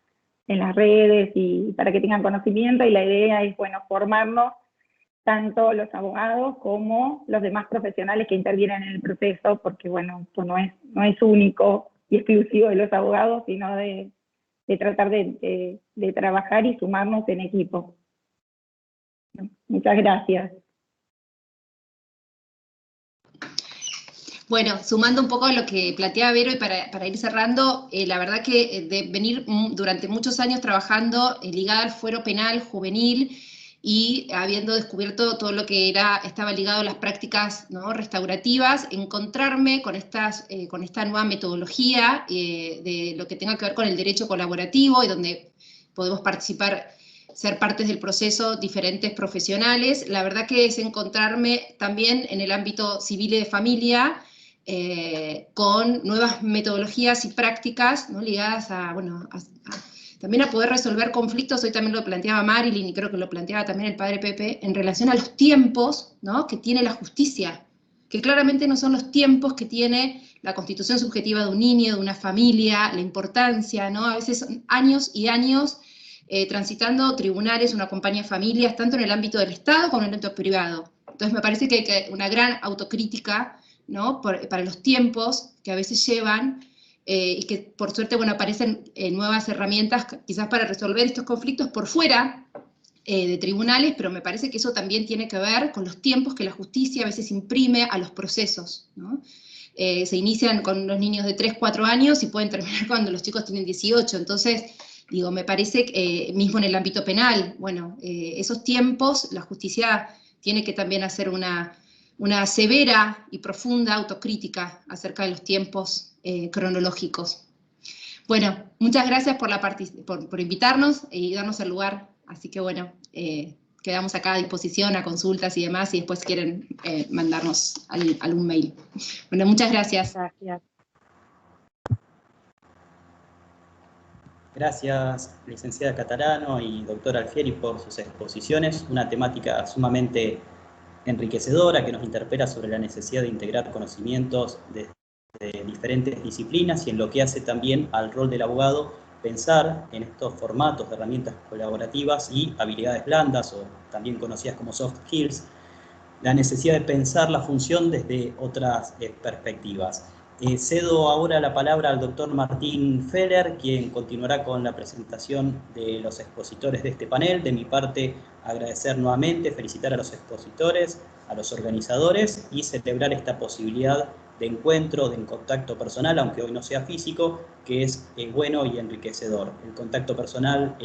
las redes y para que tengan conocimiento, y la idea es, bueno, formarnos tanto los abogados como los demás profesionales que intervienen en el proceso, porque bueno, esto no es único y exclusivo de los abogados, sino de tratar de trabajar y sumarnos en equipo. Muchas gracias. Bueno, sumando un poco a lo que planteaba Vero y para ir cerrando, la verdad que de venir durante muchos años trabajando ligada al fuero penal juvenil y habiendo descubierto todo lo que estaba ligado a las prácticas, ¿no?, restaurativas, encontrarme con esta nueva metodología de lo que tenga que ver con el derecho colaborativo y donde podemos participar, ser partes del proceso diferentes profesionales. La verdad que es encontrarme también en el ámbito civil y de familia, con nuevas metodologías y prácticas, ¿no?, ligadas a, bueno, también a poder resolver conflictos. Hoy también lo planteaba Marilyn y creo que lo planteaba también el padre Pepe, en relación a los tiempos, ¿no?, que tiene la justicia, que claramente no son los tiempos que tiene la constitución subjetiva de un niño, de una familia, la importancia, ¿no? A veces son años y años transitando tribunales, una compañía de familias, tanto en el ámbito del Estado como en el ámbito privado. Entonces me parece que hay una gran autocrítica, ¿no?, para los tiempos que a veces llevan, y que por suerte, bueno, aparecen nuevas herramientas quizás para resolver estos conflictos por fuera de tribunales, pero me parece que eso también tiene que ver con los tiempos que la justicia a veces imprime a los procesos, ¿no? Se inician con los niños de 3, 4 años y pueden terminar cuando los chicos tienen 18, entonces, digo, me parece que mismo en el ámbito penal, bueno, esos tiempos, la justicia tiene que también hacer una severa y profunda autocrítica acerca de los tiempos cronológicos. Bueno, muchas gracias por invitarnos y darnos el lugar, así que bueno, quedamos acá a disposición a consultas y demás, y después quieren mandarnos algún mail. Bueno, muchas gracias. Gracias. Gracias, licenciada Catalano y doctora Alfieri, por sus exposiciones, una temática sumamente enriquecedora que nos interpela sobre la necesidad de integrar conocimientos de diferentes disciplinas y en lo que hace también al rol del abogado pensar en estos formatos de herramientas colaborativas y habilidades blandas, o también conocidas como soft skills, la necesidad de pensar la función desde otras perspectivas. Cedo ahora la palabra al doctor Martín Feller, quien continuará con la presentación de los expositores de este panel. De mi parte, agradecer nuevamente, felicitar a los expositores, a los organizadores y celebrar esta posibilidad de encuentro, de contacto personal, aunque hoy no sea físico, que es bueno y enriquecedor. El contacto personal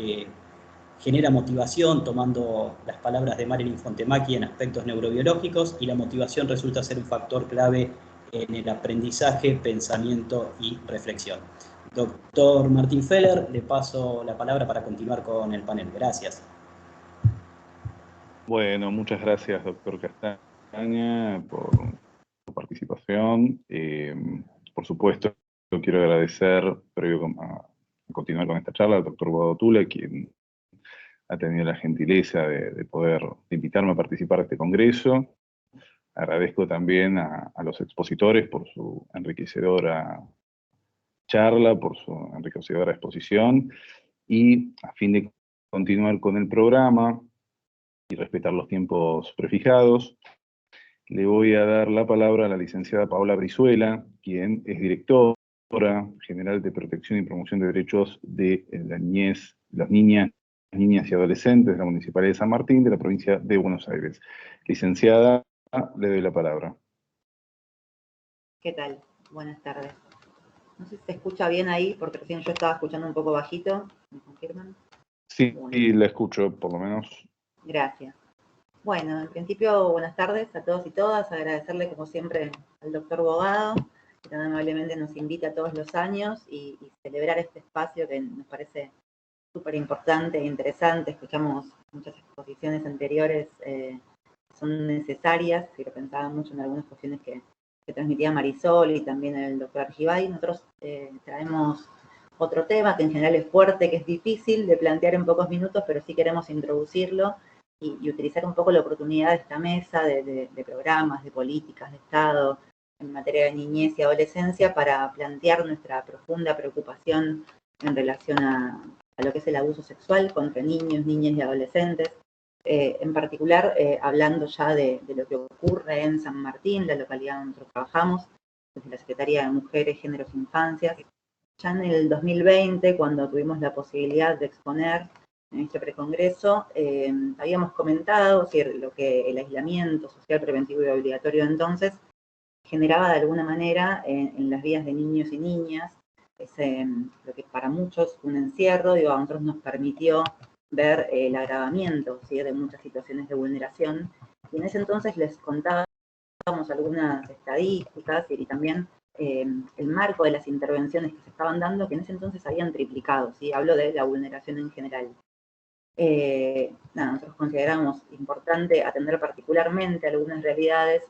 genera motivación, tomando las palabras de Marilyn Fontemacchi, en aspectos neurobiológicos, y la motivación resulta ser un factor clave en el aprendizaje, pensamiento y reflexión. Doctor Martín Feller, le paso la palabra para continuar con el panel. Gracias. Bueno, muchas gracias, doctor Castaña, por su participación. Por supuesto, quiero agradecer, previo a continuar con esta charla, al doctor Guado Tula, quien ha tenido la gentileza de poder invitarme a participar de este congreso. Agradezco también a los expositores por su enriquecedora charla, por su enriquecedora exposición, y a fin de continuar con el programa y respetar los tiempos prefijados, le voy a dar la palabra a la licenciada Paola Brizuela, quien es directora general de Protección y Promoción de Derechos de la Niñez, las niñas y adolescentes de la Municipalidad de San Martín, de la provincia de Buenos Aires. Licenciada, le doy la palabra. ¿Qué tal? Buenas tardes. No sé si se escucha bien ahí, porque recién yo estaba escuchando un poco bajito. ¿Me confirman? Sí, la escucho, por lo menos. Gracias. Bueno, en principio, buenas tardes a todos y todas. Agradecerle, como siempre, al doctor Bogado, que tan amablemente nos invita todos los años, y celebrar este espacio que nos parece súper importante e interesante. Escuchamos muchas exposiciones anteriores, son necesarias, y lo pensaba mucho en algunas cuestiones que transmitía Marisol y también el doctor Argibay. Nosotros traemos otro tema que en general es fuerte, que es difícil de plantear en pocos minutos, pero sí queremos introducirlo y utilizar un poco la oportunidad de esta mesa de programas, de políticas de Estado en materia de niñez y adolescencia para plantear nuestra profunda preocupación en relación a a lo que es el abuso sexual contra niños, niñas y adolescentes. En particular, hablando ya de lo que ocurre en San Martín, la localidad donde nosotros trabajamos, desde la Secretaría de Mujeres, Géneros e Infancias. Ya en el 2020, cuando tuvimos la posibilidad de exponer en este precongreso, habíamos comentado lo que el aislamiento social preventivo y obligatorio entonces generaba de alguna manera en las vidas de niños y niñas, lo que para muchos un encierro, a nosotros nos permitió ver el agravamiento, ¿sí?, de muchas situaciones de vulneración, y en ese entonces les contábamos algunas estadísticas y también el marco de las intervenciones que se estaban dando, que en ese entonces habían triplicado, ¿sí? Hablo de la vulneración en general. Nosotros consideramos importante atender particularmente algunas realidades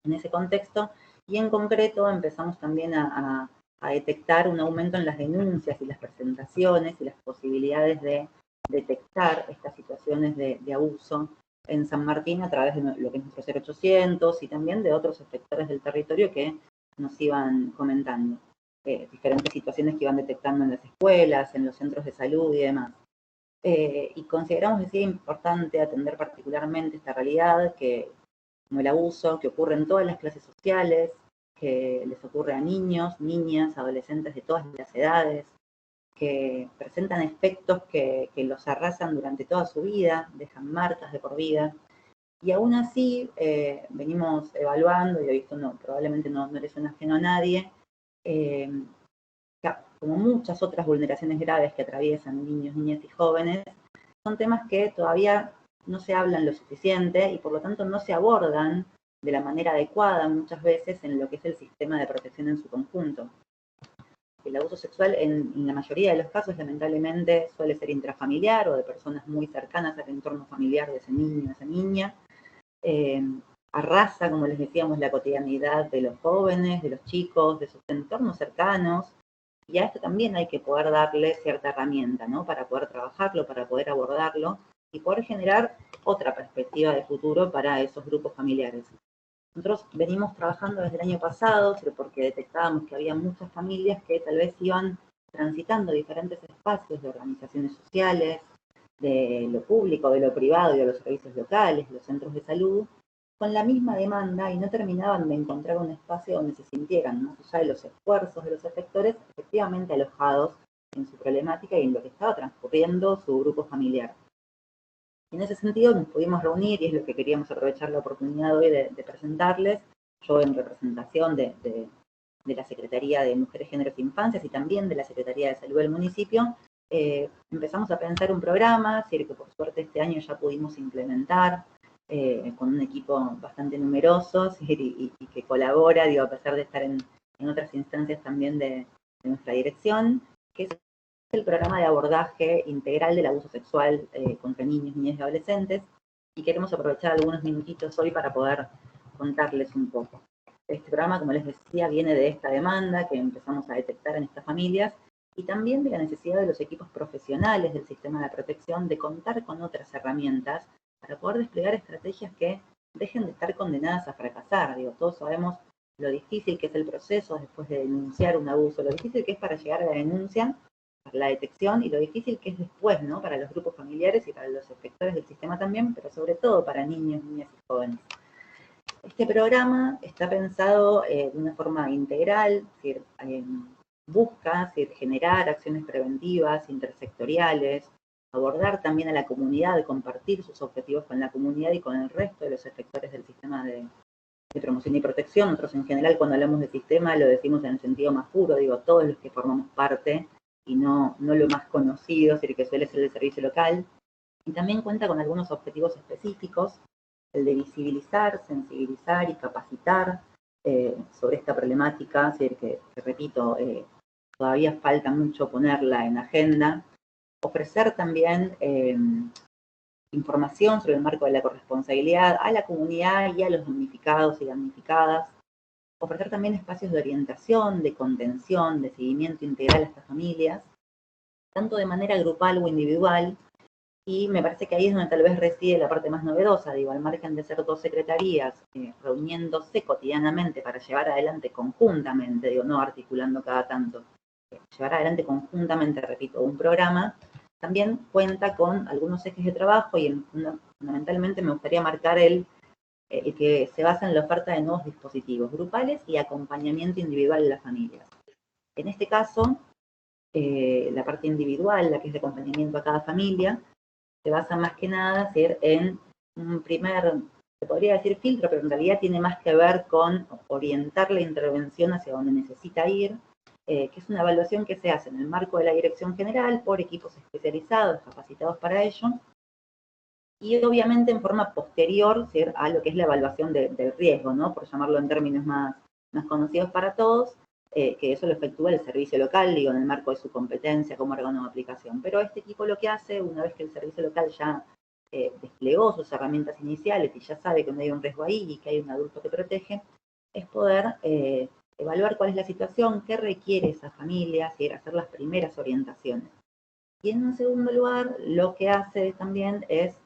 en ese contexto, y en concreto empezamos también a detectar un aumento en las denuncias y las presentaciones y las posibilidades de detectar estas situaciones de abuso en San Martín a través de lo que es nuestro 0800 y también de otros efectores del territorio que nos iban comentando. Diferentes situaciones que iban detectando en las escuelas, en los centros de salud y demás. Y consideramos que sí importante atender particularmente esta realidad, como el abuso que ocurre en todas las clases sociales, que les ocurre a niños, niñas, adolescentes de todas las edades, que presentan efectos que los arrasan durante toda su vida, dejan marcas de por vida. Y aún así venimos evaluando, y esto probablemente no le suena ajeno a nadie, como muchas otras vulneraciones graves que atraviesan niños, niñas y jóvenes, son temas que todavía no se hablan lo suficiente y por lo tanto no se abordan de la manera adecuada muchas veces en lo que es el sistema de protección en su conjunto. El abuso sexual en la mayoría de los casos lamentablemente suele ser intrafamiliar o de personas muy cercanas al entorno familiar de ese niño, de esa niña. Arrasa, como les decíamos, la cotidianidad de los jóvenes, de los chicos, de sus entornos cercanos, y a esto también hay que poder darle cierta herramienta, ¿no?, para poder trabajarlo, para poder abordarlo y poder generar otra perspectiva de futuro para esos grupos familiares. Nosotros venimos trabajando desde el año pasado, pero porque detectábamos que había muchas familias que tal vez iban transitando diferentes espacios de organizaciones sociales, de lo público, de lo privado y de los servicios locales, los centros de salud, con la misma demanda y no terminaban de encontrar un espacio donde se sintieran, más allá de los esfuerzos de los efectores, efectivamente alojados en su problemática y en lo que estaba transcurriendo su grupo familiar. En ese sentido nos pudimos reunir, y es lo que queríamos aprovechar la oportunidad hoy de presentarles, yo en representación de la Secretaría de Mujeres, Géneros e Infancias y también de la Secretaría de Salud del municipio. Empezamos a pensar un programa, que por suerte este año ya pudimos implementar, con un equipo bastante numeroso y que colabora, a pesar de estar en otras instancias también de nuestra dirección, que es el programa de abordaje integral del abuso sexual contra niños, niñas y adolescentes, y queremos aprovechar algunos minutitos hoy para poder contarles un poco. Este programa, como les decía, viene de esta demanda que empezamos a detectar en estas familias y también de la necesidad de los equipos profesionales del sistema de protección de contar con otras herramientas para poder desplegar estrategias que dejen de estar condenadas a fracasar. Todos sabemos lo difícil que es el proceso después de denunciar un abuso, lo difícil que es para llegar a la denuncia, para la detección, y lo difícil que es después, ¿no?, para los grupos familiares y para los efectores del sistema también, pero sobre todo para niños, niñas y jóvenes. Este programa está pensado de una forma integral, es decir, busca generar acciones preventivas, intersectoriales, abordar también a la comunidad, compartir sus objetivos con la comunidad y con el resto de los efectores del sistema de promoción y protección. Nosotros en general cuando hablamos de sistema lo decimos en el sentido más puro, todos los que formamos parte y no lo más conocido, es decir, que suele ser el servicio local. Y también cuenta con algunos objetivos específicos, el de visibilizar, sensibilizar y capacitar sobre esta problemática, es decir, que repito, todavía falta mucho ponerla en agenda. Ofrecer también información sobre el marco de la corresponsabilidad a la comunidad y a los damnificados y damnificadas. Ofrecer también espacios de orientación, de contención, de seguimiento integral a estas familias, tanto de manera grupal o individual, y me parece que ahí es donde tal vez reside la parte más novedosa, al margen de ser dos secretarías reuniéndose cotidianamente para llevar adelante conjuntamente, no articulando cada tanto, llevar adelante conjuntamente, repito, un programa. también cuenta con algunos ejes de trabajo y fundamentalmente me gustaría marcar el que se basa en la oferta de nuevos dispositivos grupales y acompañamiento individual de las familias. En este caso, la parte individual, la que es de acompañamiento a cada familia, se basa más que nada en un primer, se podría decir filtro, pero en realidad tiene más que ver con orientar la intervención hacia donde necesita ir, que es una evaluación que se hace en el marco de la dirección general por equipos especializados, capacitados para ello, y obviamente en forma posterior a lo que es la evaluación del riesgo, ¿no? Por llamarlo en términos más conocidos para todos, que eso lo efectúa el servicio local, digo, en el marco de su competencia como órgano de aplicación. Pero este equipo lo que hace, una vez que el servicio local ya desplegó sus herramientas iniciales y ya sabe que no hay un riesgo ahí y que hay un adulto que protege, es poder evaluar cuál es la situación, qué requiere esa familia, hacer las primeras orientaciones. Y en un segundo lugar, lo que hace también es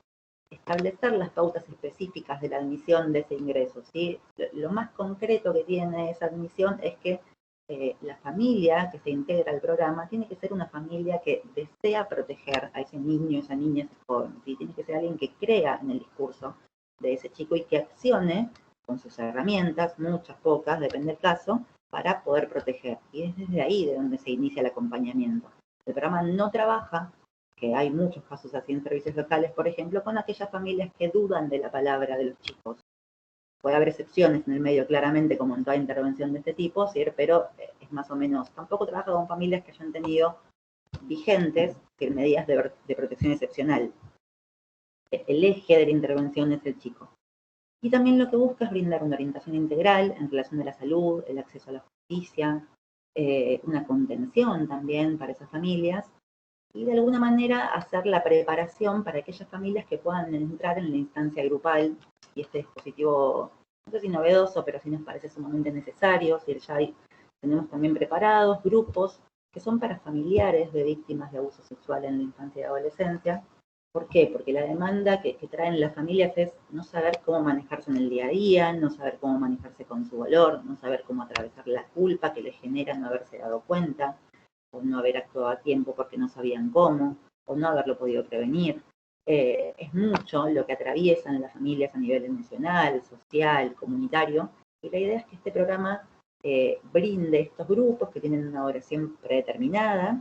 establecer las pautas específicas de la admisión de ese ingreso, ¿sí? Lo más concreto que tiene esa admisión es que la familia que se integra al programa tiene que ser una familia que desea proteger a ese niño, esa niña, ese joven, ¿sí? Tiene que ser alguien que crea en el discurso de ese chico y que accione con sus herramientas, muchas, pocas, depende del caso, para poder proteger. Y es desde ahí de donde se inicia el acompañamiento. El programa no trabaja, que hay muchos casos así en servicios locales, por ejemplo, con aquellas familias que dudan de la palabra de los chicos. Puede haber excepciones en el medio, claramente, como en toda intervención de este tipo, ¿sí? Pero es más o menos, tampoco trabaja con familias que hayan tenido vigentes medidas de protección excepcional. El eje de la intervención es el chico. Y también lo que busca es brindar una orientación integral en relación a la salud, el acceso a la justicia, una contención también para esas familias, y de alguna manera hacer la preparación para aquellas familias que puedan entrar en la instancia grupal, y este dispositivo, no sé si novedoso, pero sí nos parece sumamente necesario. Ya tenemos también preparados grupos que son para familiares de víctimas de abuso sexual en la infancia y adolescencia. ¿Por qué? Porque la demanda que traen las familias es no saber cómo manejarse en el día a día, no saber cómo manejarse con su dolor, no saber cómo atravesar la culpa que les genera no haberse dado cuenta, o no haber actuado a tiempo porque no sabían cómo, o no haberlo podido prevenir. Es mucho lo que atraviesan las familias a nivel emocional, social, comunitario, y la idea es que este programa brinde estos grupos que tienen una duración predeterminada,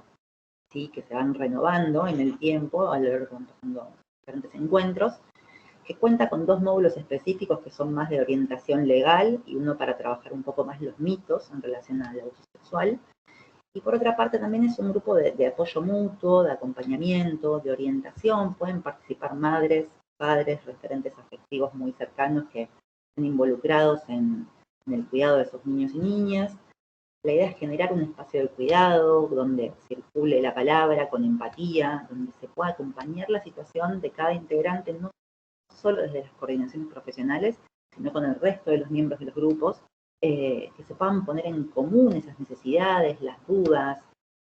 ¿sí? Que se van renovando en el tiempo a lo largo que van pasando diferentes encuentros, que cuenta con 2 módulos específicos que son más de orientación legal y uno para trabajar un poco más los mitos en relación al abuso sexual. Y por otra parte también es un grupo de apoyo mutuo, de acompañamiento, de orientación. Pueden participar madres, padres, referentes afectivos muy cercanos que estén involucrados en el cuidado de esos niños y niñas. La idea es generar un espacio de cuidado donde circule la palabra con empatía, donde se pueda acompañar la situación de cada integrante, no solo desde las coordinaciones profesionales, sino con el resto de los miembros de los grupos, que se puedan poner en común esas necesidades, las dudas.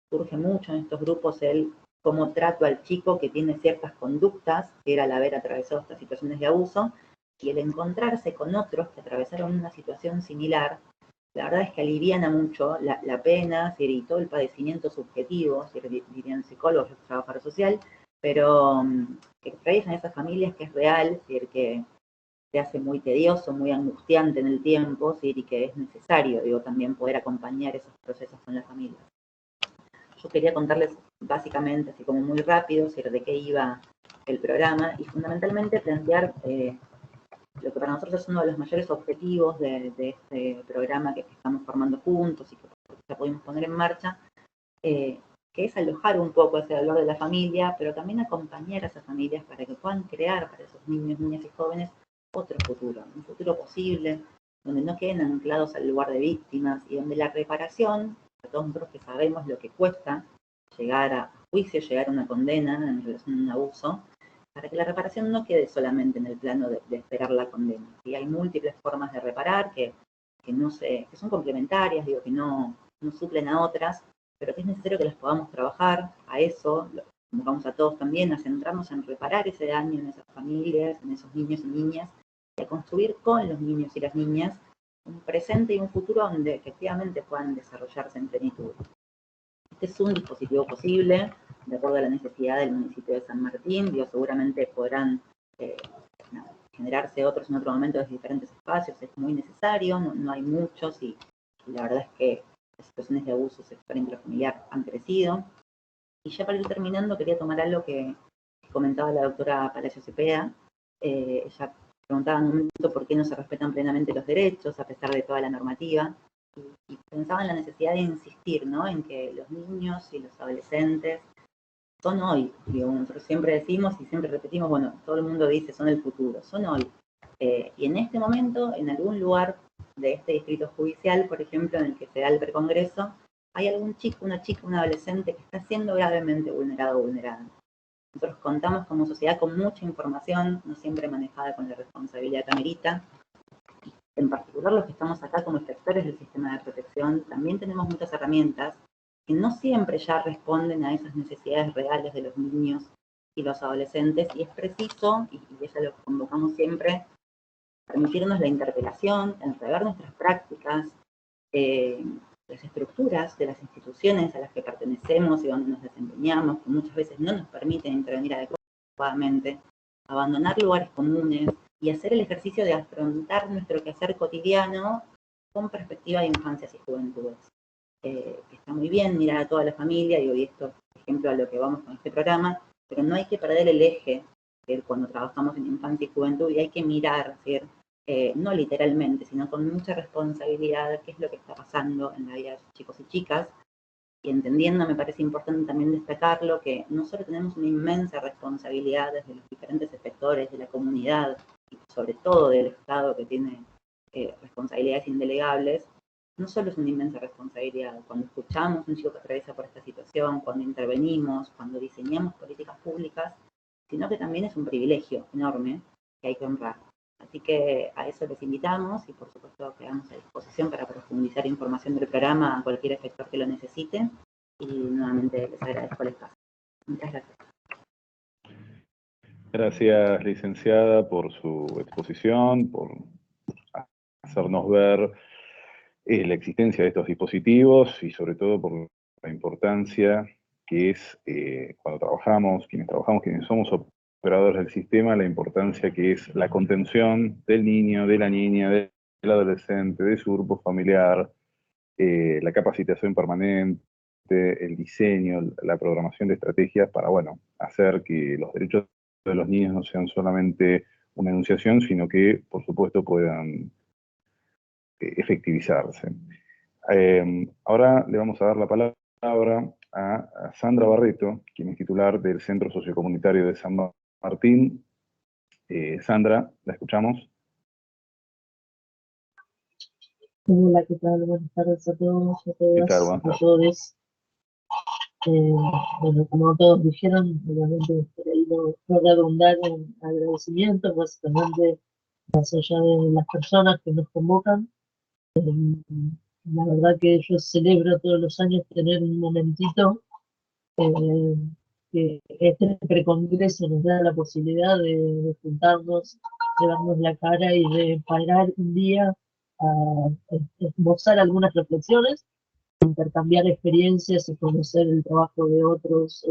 Surge mucho en estos grupos el cómo trato al chico que tiene ciertas conductas, que era al haber atravesado estas situaciones de abuso, y el encontrarse con otros que atravesaron una situación similar, la verdad es que aliviana mucho la pena y todo el padecimiento subjetivo, dirían psicólogos, trabajador social, pero que atraviesan esas familias que es real, que se hace muy tedioso, muy angustiante en el tiempo, y que es necesario, digo, también poder acompañar esos procesos con las familias. Yo quería contarles básicamente, así como muy rápido, de qué iba el programa, y fundamentalmente plantear lo que para nosotros es uno de los mayores objetivos de este programa que estamos formando juntos y que ya pudimos poner en marcha, que es alojar un poco ese valor de la familia, pero también acompañar a esas familias para que puedan crear para esos niños, niñas y jóvenes otro futuro, un futuro posible, donde no queden anclados al lugar de víctimas y donde la reparación, a todos nosotros que sabemos lo que cuesta llegar a juicio, llegar a una condena en relación a un abuso, para que la reparación no quede solamente en el plano de esperar la condena. Y hay múltiples formas de reparar que son complementarias, digo, que no suplen a otras, pero que es necesario que las podamos trabajar. A eso vamos a todos también a centrarnos en reparar ese daño en esas familias, en esos niños y niñas, y a construir con los niños y las niñas un presente y un futuro donde efectivamente puedan desarrollarse en plenitud. Este es un dispositivo posible, de acuerdo a la necesidad del municipio de San Martín. Digo, seguramente podrán generarse otros en otro momento desde diferentes espacios, es muy necesario, no hay muchos y la verdad es que las situaciones de abuso sexual intrafamiliar han crecido. Y ya para ir terminando, quería tomar algo que comentaba la doctora Palacio Cepeda. Ella preguntaba en un momento por qué no se respetan plenamente los derechos a pesar de toda la normativa. Y pensaba en la necesidad de insistir, ¿no?, en que los niños y los adolescentes son hoy. Digo, nosotros siempre decimos y siempre repetimos, bueno, todo el mundo dice son el futuro, son hoy. Y en este momento, en algún lugar de este distrito judicial, por ejemplo, en el que se da el precongreso, hay algún chico, una chica, un adolescente que está siendo gravemente vulnerado o vulnerada. Nosotros contamos como sociedad con mucha información, no siempre manejada con la responsabilidad que amerita. En particular los que estamos acá como inspectores del sistema de protección, también tenemos muchas herramientas que no siempre ya responden a esas necesidades reales de los niños y los adolescentes, y es preciso, y ella lo convocamos siempre, permitirnos la interpelación, el rever nuestras prácticas, las estructuras de las instituciones a las que pertenecemos y donde nos desempeñamos, que muchas veces no nos permiten intervenir adecuadamente, abandonar lugares comunes y hacer el ejercicio de afrontar nuestro quehacer cotidiano con perspectiva de infancias y juventudes. Que está muy bien mirar a toda la familia, y esto es ejemplo a lo que vamos con este programa, pero no hay que perder el eje cuando trabajamos en infancia y juventud, y hay que mirar, no literalmente, sino con mucha responsabilidad qué es lo que está pasando en la vida de los chicos y chicas, y entendiendo, me parece importante también destacarlo, que no solo tenemos una inmensa responsabilidad desde los diferentes sectores de la comunidad, y sobre todo del Estado, que tiene responsabilidades indelegables. No solo es una inmensa responsabilidad, cuando escuchamos a un chico que atraviesa por esta situación, cuando intervenimos, cuando diseñamos políticas públicas, sino que también es un privilegio enorme que hay que honrar. Así que a eso les invitamos y por supuesto quedamos a disposición para profundizar información del programa a cualquier efector que lo necesite, y nuevamente les agradezco el espacio. Muchas gracias. Gracias, licenciada, por su exposición, por hacernos ver la existencia de estos dispositivos y sobre todo por la importancia que es cuando trabajamos, quienes somos operadores del sistema, la importancia que es la contención del niño, de la niña, del adolescente, de su grupo familiar, la capacitación permanente, el diseño, la programación de estrategias para, bueno, hacer que los derechos de los niños no sean solamente una enunciación, sino que, por supuesto, puedan efectivizarse. Ahora le vamos a dar la palabra a Sandra Barreto, quien es titular del Centro Sociocomunitario de San Martín. Sandra, ¿la escuchamos? Hola, ¿qué tal? Buenas tardes a todos, a todas, a todos. Bueno, como todos dijeron, obviamente por ahí no redundar en agradecimientos, básicamente más allá de las personas que nos convocan. La verdad que yo celebro todos los años tener un momentito que este precongreso nos da la posibilidad de juntarnos, de darnos la cara y de parar un día a esbozar algunas reflexiones, intercambiar experiencias y conocer el trabajo de otros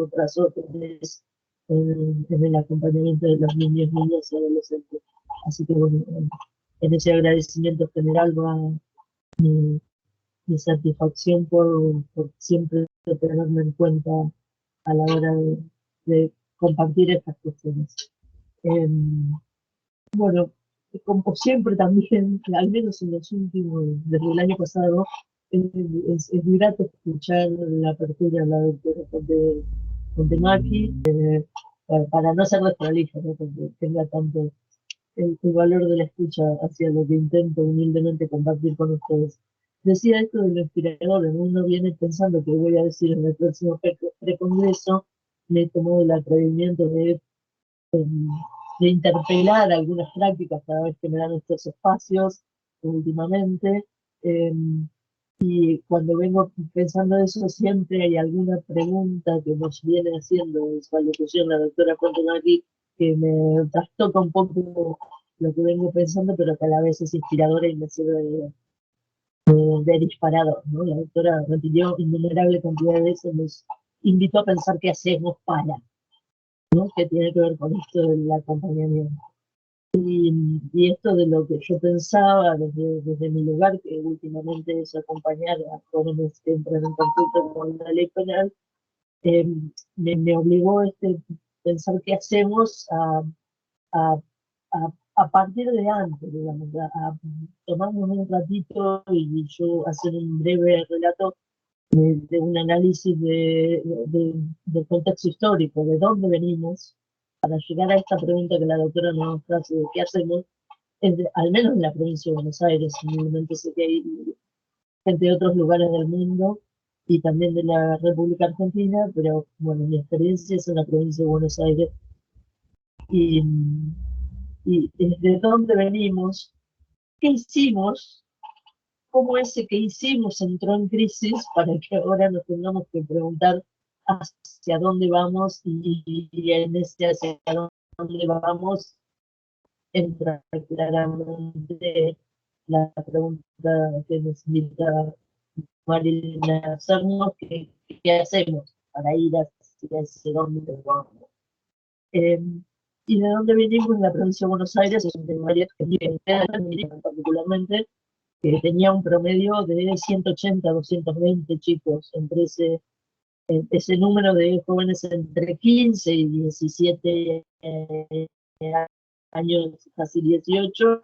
en el acompañamiento de los niños, niñas y adolescentes. Así que bueno, en ese agradecimiento general va mi satisfacción por siempre tenerme en cuenta a la hora de compartir estas cuestiones. Bueno, como siempre también, al menos en los últimos, desde el año pasado, es grato escuchar la apertura de la doctora Contemaki, para no ser desprolija, ¿no? Porque tenga tanto el valor de la escucha hacia lo que intento humildemente compartir con ustedes. Decía esto de lo inspirador, uno viene pensando que voy a decir en el próximo precongreso, me he tomado el atrevimiento de interpelar algunas prácticas cada vez que me dan estos espacios últimamente, y cuando vengo pensando eso siempre hay alguna pregunta que nos viene haciendo en su alocución la doctora Contemaki que me trastoca un poco lo que vengo pensando, pero que a la vez es inspiradora y me sirve de disparador, ¿no? La doctora repitió innumerable cantidad de veces invitó a pensar qué hacemos para, ¿no? Que tiene que ver con esto del acompañamiento. Y esto de lo que yo pensaba desde mi lugar, que últimamente es acompañar a jóvenes que entran en conflicto con la ley penal, me obligó pensar qué hacemos a, a partir de antes, digamos, a tomarnos un ratito y yo hacer un breve relato de un análisis del contexto histórico, de dónde venimos, para llegar a esta pregunta que la doctora nos hace de qué hacemos, al menos en la provincia de Buenos Aires. Simplemente sé que hay gente de otros lugares del mundo y también de la República Argentina, pero bueno, mi experiencia es en la provincia de Buenos Aires. Y desde dónde venimos, qué hicimos, cómo ese que hicimos entró en crisis para que ahora nos tengamos que preguntar hacia dónde vamos, y en ese hacia dónde vamos entra claramente la pregunta que necesita Marilena hacernos, ¿qué hacemos para ir hacia dónde vamos? Y de dónde venimos en la provincia de Buenos Aires es un tema que particularmente, que tenía un promedio de 180 a 220 chicos, entre ese número de jóvenes entre 15 y 17 años, casi 18,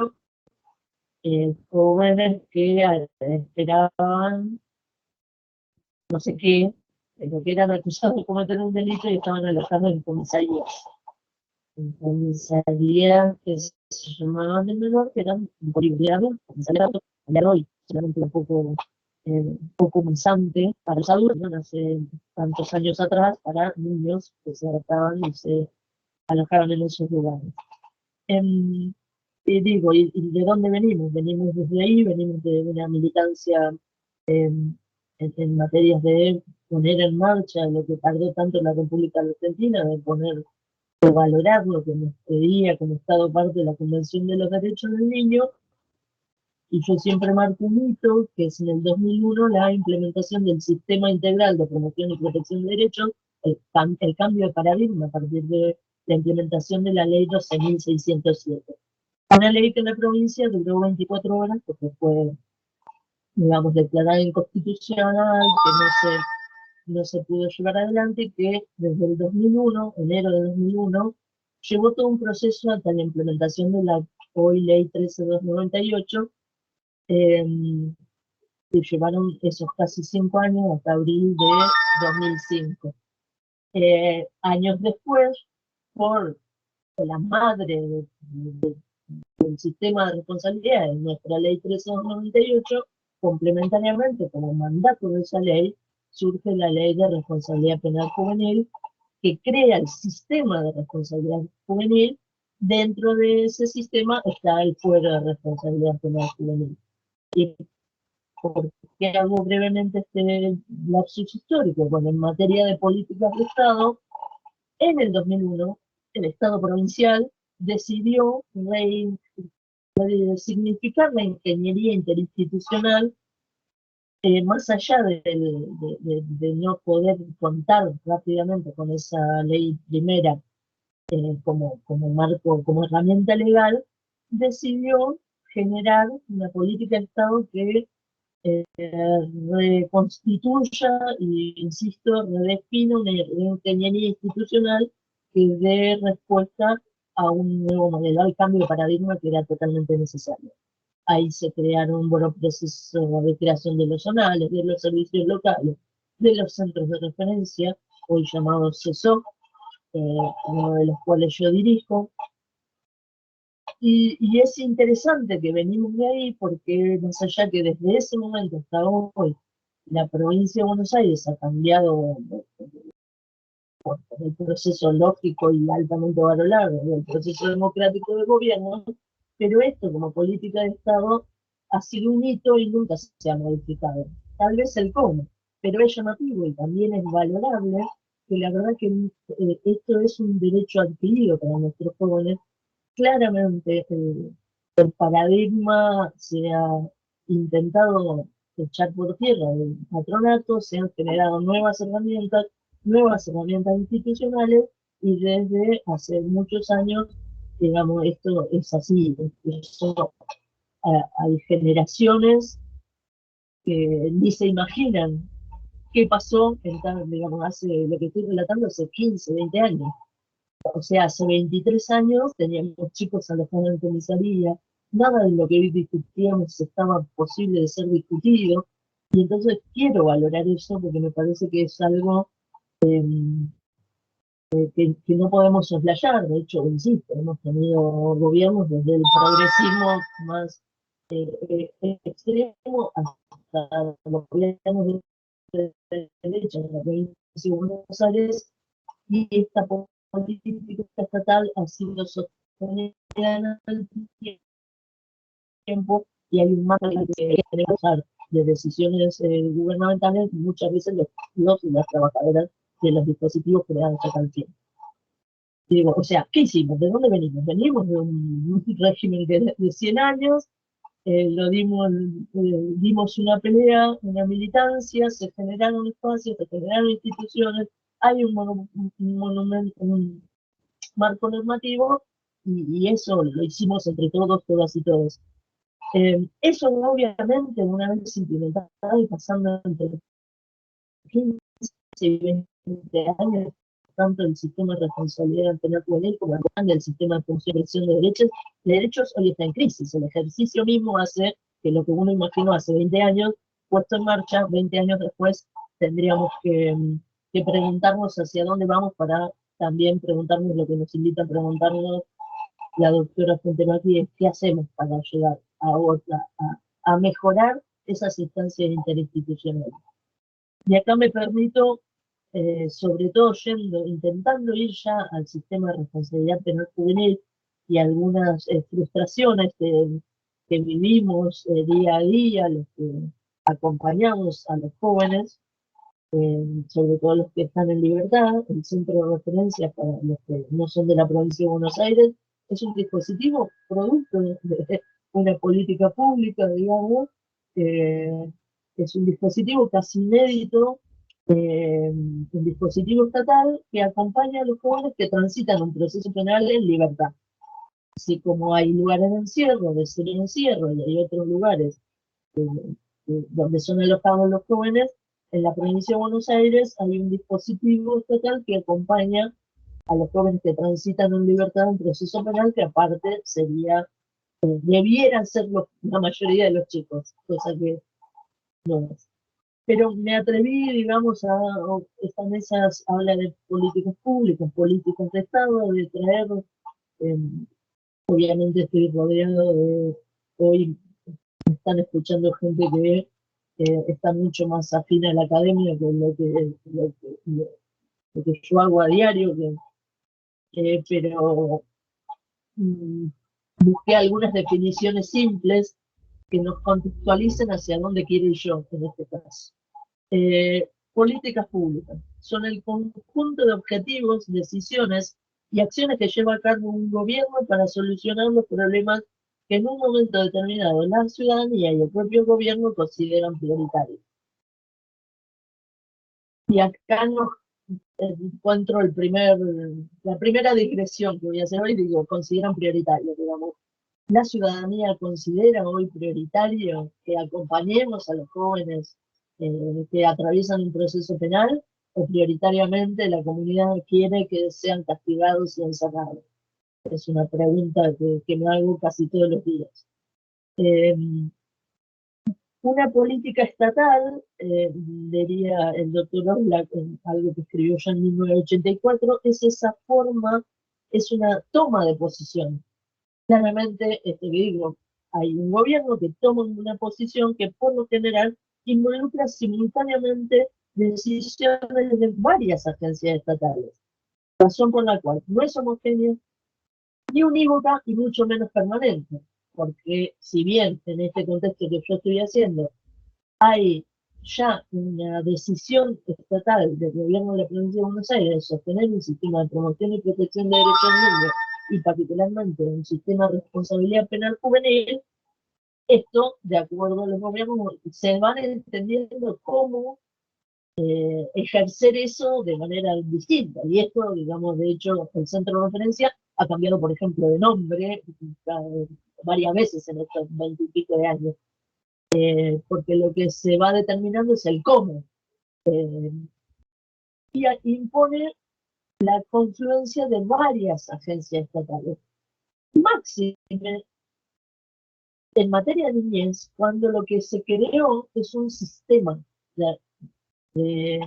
jóvenes que esperaban no sé qué, pero que eran acusados de cometer un delito y estaban alojados en comisarías. En comisarías que se llamaban de menor, que eran bolivianos, comisariados, de hoy, solamente un poco pensante para los adultos, ¿no? Hace tantos años atrás, para niños que se adaptaban y se alojaban en esos lugares. Y digo, ¿y de dónde venimos? Venimos desde ahí, venimos de una militancia en materias de poner en marcha lo que tardó tanto la República Argentina, de valorar lo que nos pedía como Estado parte de la Convención de los Derechos del Niño. Y yo siempre marco un hito, que es en el 2001 la implementación del Sistema Integral de Promoción y Protección de Derechos, el cambio de paradigma a partir de la implementación de la Ley 12.607. Una ley que en la provincia duró 24 horas porque fue, digamos, declarada inconstitucional, que no se pudo llevar adelante, que desde el 2001, enero de 2001, llevó todo un proceso hasta la implementación de la hoy Ley 13.298, que llevaron esos casi 5 años hasta abril de 2005. Años después, por la madre del sistema de responsabilidad en nuestra ley 13.298, complementariamente como mandato de esa ley, surge la ley de responsabilidad penal juvenil, que crea el sistema de responsabilidad juvenil. Dentro de ese sistema está el fuero de responsabilidad penal juvenil. Y porque hago brevemente este lapsus histórico, bueno, en materia de políticas de Estado, en el 2001, el Estado provincial decidió significar la ingeniería interinstitucional, más allá de no poder contar rápidamente con esa ley primera como marco, como herramienta legal, decidió generar una política de Estado que reconstituya y, insisto, redefina una ingeniería institucional que dé respuesta a un nuevo modelo, al cambio de paradigma que era totalmente necesario. Ahí se crearon procesos de creación de los zonales, de los servicios locales, de los centros de referencia, hoy llamados CESO, uno de los cuales yo dirijo. Y es interesante que venimos de ahí porque, más allá que desde ese momento hasta hoy la provincia de Buenos Aires ha cambiado por el proceso lógico y altamente valorado del proceso democrático de gobierno, pero esto como política de Estado ha sido un hito y nunca se ha modificado. Tal vez el cómo, pero es llamativo y también es valorable que la verdad que esto es un derecho adquirido para nuestros jóvenes. Claramente el paradigma se ha intentado echar por tierra del patronato, se han generado nuevas herramientas, nuevas herramientas institucionales y desde hace muchos años, digamos, esto es así. Eso, hay generaciones que ni se imaginan qué pasó, digamos, hace, lo que estoy relatando, hace 15, 20 años. O sea, hace 23 años teníamos chicos alojados en comisaría, nada de lo que hoy discutíamos estaba posible de ser discutido, y entonces quiero valorar eso porque me parece que es algo que no podemos soslayar. De hecho, insisto, hemos tenido gobiernos desde el progresismo más extremo hasta los gobiernos de derecha en la provincia de Buenos Aires, y esta política estatal ha sido sostenida en el tiempo, y hay un margen de decisiones gubernamentales, muchas veces los y las trabajadoras de los dispositivos creados acá al tiempo. Y digo, o sea, ¿qué hicimos? ¿De dónde venimos? Venimos de un régimen de 100 años, dimos una pelea, una militancia, se generaron espacios, se generaron instituciones, hay un monumento, un marco normativo, y eso lo hicimos entre todos, todas y todos. Eso obviamente, una vez implementado y pasando entre 15 y 20 años, tanto el sistema de responsabilidad penal juvenil como el sistema de protección de derechos hoy está en crisis. El ejercicio mismo hace que lo que uno imaginó hace 20 años, puesto en marcha, 20 años después, tendríamos que preguntarnos hacia dónde vamos, para también preguntarnos lo que nos invita a preguntarnos la doctora Fuentemaki, es qué hacemos para llegar a mejorar esas instancias interinstitucionales. Y acá me permito, sobre todo intentando ir ya al sistema de responsabilidad penal juvenil y algunas frustraciones que vivimos día a día, los que acompañamos a los jóvenes, sobre todo los que están en libertad. El centro de referencia para los que no son de la provincia de Buenos Aires es un dispositivo producto de una política pública, digamos, es un dispositivo casi inédito, un dispositivo estatal que acompaña a los jóvenes que transitan un proceso penal en libertad. Así como hay lugares de encierro, de semi-encierro, y hay otros lugares donde son alojados los jóvenes, en la provincia de Buenos Aires hay un dispositivo estatal que acompaña a los jóvenes que transitan en libertad un proceso penal, que aparte debieran ser la mayoría de los chicos, cosa que no es. Pero me atreví, digamos, esta mesa habla de políticas públicas, políticas de Estado, de traer, obviamente estoy rodeado hoy me están escuchando gente que está mucho más afín a la academia que lo que yo hago a diario, pero busqué algunas definiciones simples que nos contextualicen hacia dónde quiero ir yo en este caso. Políticas públicas son el conjunto de objetivos, decisiones y acciones que lleva a cabo un gobierno para solucionar los problemas que en un momento determinado la ciudadanía y el propio gobierno consideran prioritarios. Y acá encuentro la primera digresión que voy a hacer hoy, digo, consideran prioritario, digamos. La ciudadanía considera hoy prioritario que acompañemos a los jóvenes que atraviesan un proceso penal, o prioritariamente la comunidad quiere que sean castigados y encerrados. Es una pregunta que me hago casi todos los días. Una política estatal, diría el doctor Oblak, algo que escribió ya en 1984, es esa forma, es una toma de posición. Claramente, digo, hay un gobierno que toma una posición que por lo general involucra simultáneamente decisiones de varias agencias estatales, razón por la cual no es homogénea ni unívoca y mucho menos permanente, porque si bien en este contexto que yo estoy haciendo hay ya una decisión estatal del gobierno de la provincia de Buenos Aires de sostener un sistema de promoción y protección de derechos humanos y particularmente un sistema de responsabilidad penal juvenil, esto, de acuerdo a los gobiernos, se van entendiendo como ejercer eso de manera distinta. Y esto, digamos, de hecho, el centro de referencia ha cambiado, por ejemplo, de nombre varias veces en estos 20 y pico de años, porque lo que se va determinando es el cómo. Y impone la confluencia de varias agencias estatales. Máxime en materia de niñez, cuando lo que se creó es un sistema de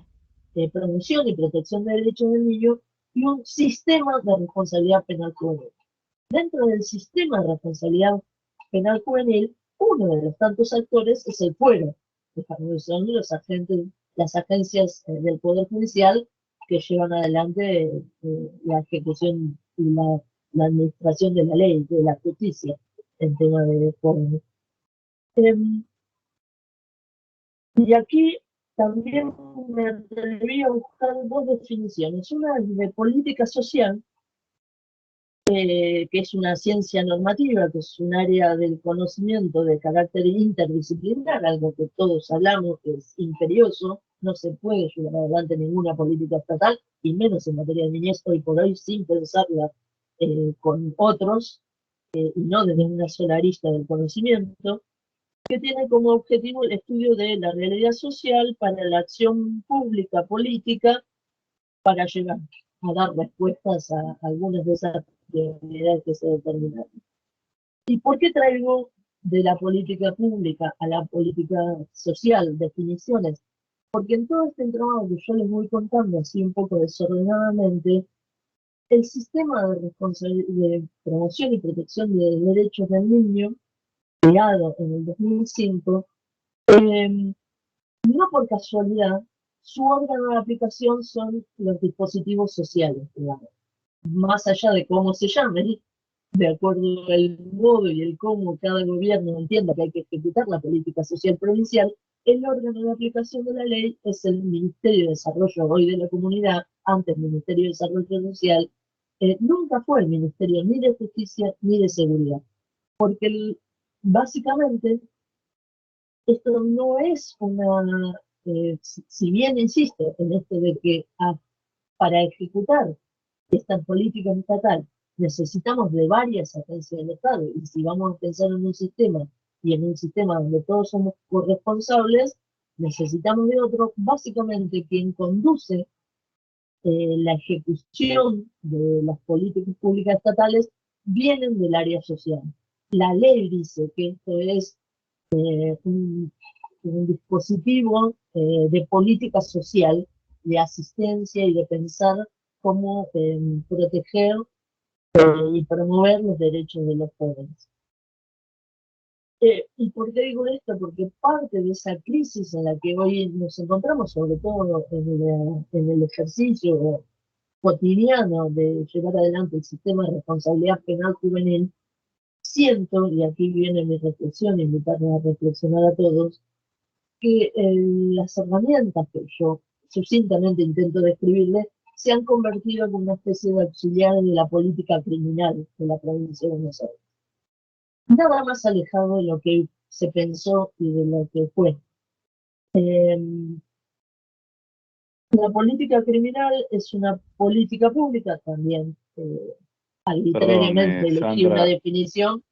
promoción y protección de derechos del niño y un sistema de responsabilidad penal juvenil. Dentro del sistema de responsabilidad penal juvenil, uno de los tantos actores es el fuero, que son las agencias del Poder Judicial que llevan adelante la ejecución y la administración de la ley, de la justicia, en tema de jóvenes. Y aquí también me atreví a buscar dos definiciones. Una es de política social, que es una ciencia normativa, que es un área del conocimiento de carácter interdisciplinar, algo que todos hablamos, que es imperioso. No se puede llevar adelante ninguna política estatal, y menos en materia de niñez hoy por hoy, sin pensarla con otros, y no desde una sola arista del conocimiento, que tiene como objetivo el estudio de la realidad social para la acción pública, política, para llegar a dar respuestas a algunas de esas prioridades que se determinaron. ¿Y por qué traigo de la política pública a la política social definiciones? Porque en todo este trabajo que yo les voy contando así un poco desordenadamente, el sistema de promoción y protección de derechos del niño, creado en el 2005, no por casualidad, su órgano de aplicación son los dispositivos sociales, digamos. Más allá de cómo se llamen, de acuerdo al modo y el cómo cada gobierno entienda que hay que ejecutar la política social provincial, el órgano de aplicación de la ley es el Ministerio de Desarrollo hoy de la Comunidad, antes Ministerio de Desarrollo Social. Nunca fue el Ministerio ni de Justicia ni de Seguridad, porque básicamente esto no es una, si bien insisto en esto de que para ejecutar esta política estatal necesitamos de varias agencias del Estado, y si vamos a pensar en un sistema, y en un sistema donde todos somos corresponsables, necesitamos de otro. Básicamente quien conduce la ejecución de las políticas públicas estatales vienen del área social. La ley dice que esto es un dispositivo de política social, de asistencia y de pensar cómo proteger y promover los derechos de los jóvenes. ¿Y por qué digo esto? Porque parte de esa crisis en la que hoy nos encontramos, sobre todo en el ejercicio cotidiano de llevar adelante el sistema de responsabilidad penal juvenil, siento, y aquí viene mi reflexión, invitarnos a reflexionar a todos, que las herramientas que yo sucintamente intento describirles se han convertido en una especie de auxiliar de la política criminal de la provincia de Buenos Aires. Nada más alejado de lo que se pensó y de lo que fue. La política criminal es una política pública también, arbitrariamente elegí una definición.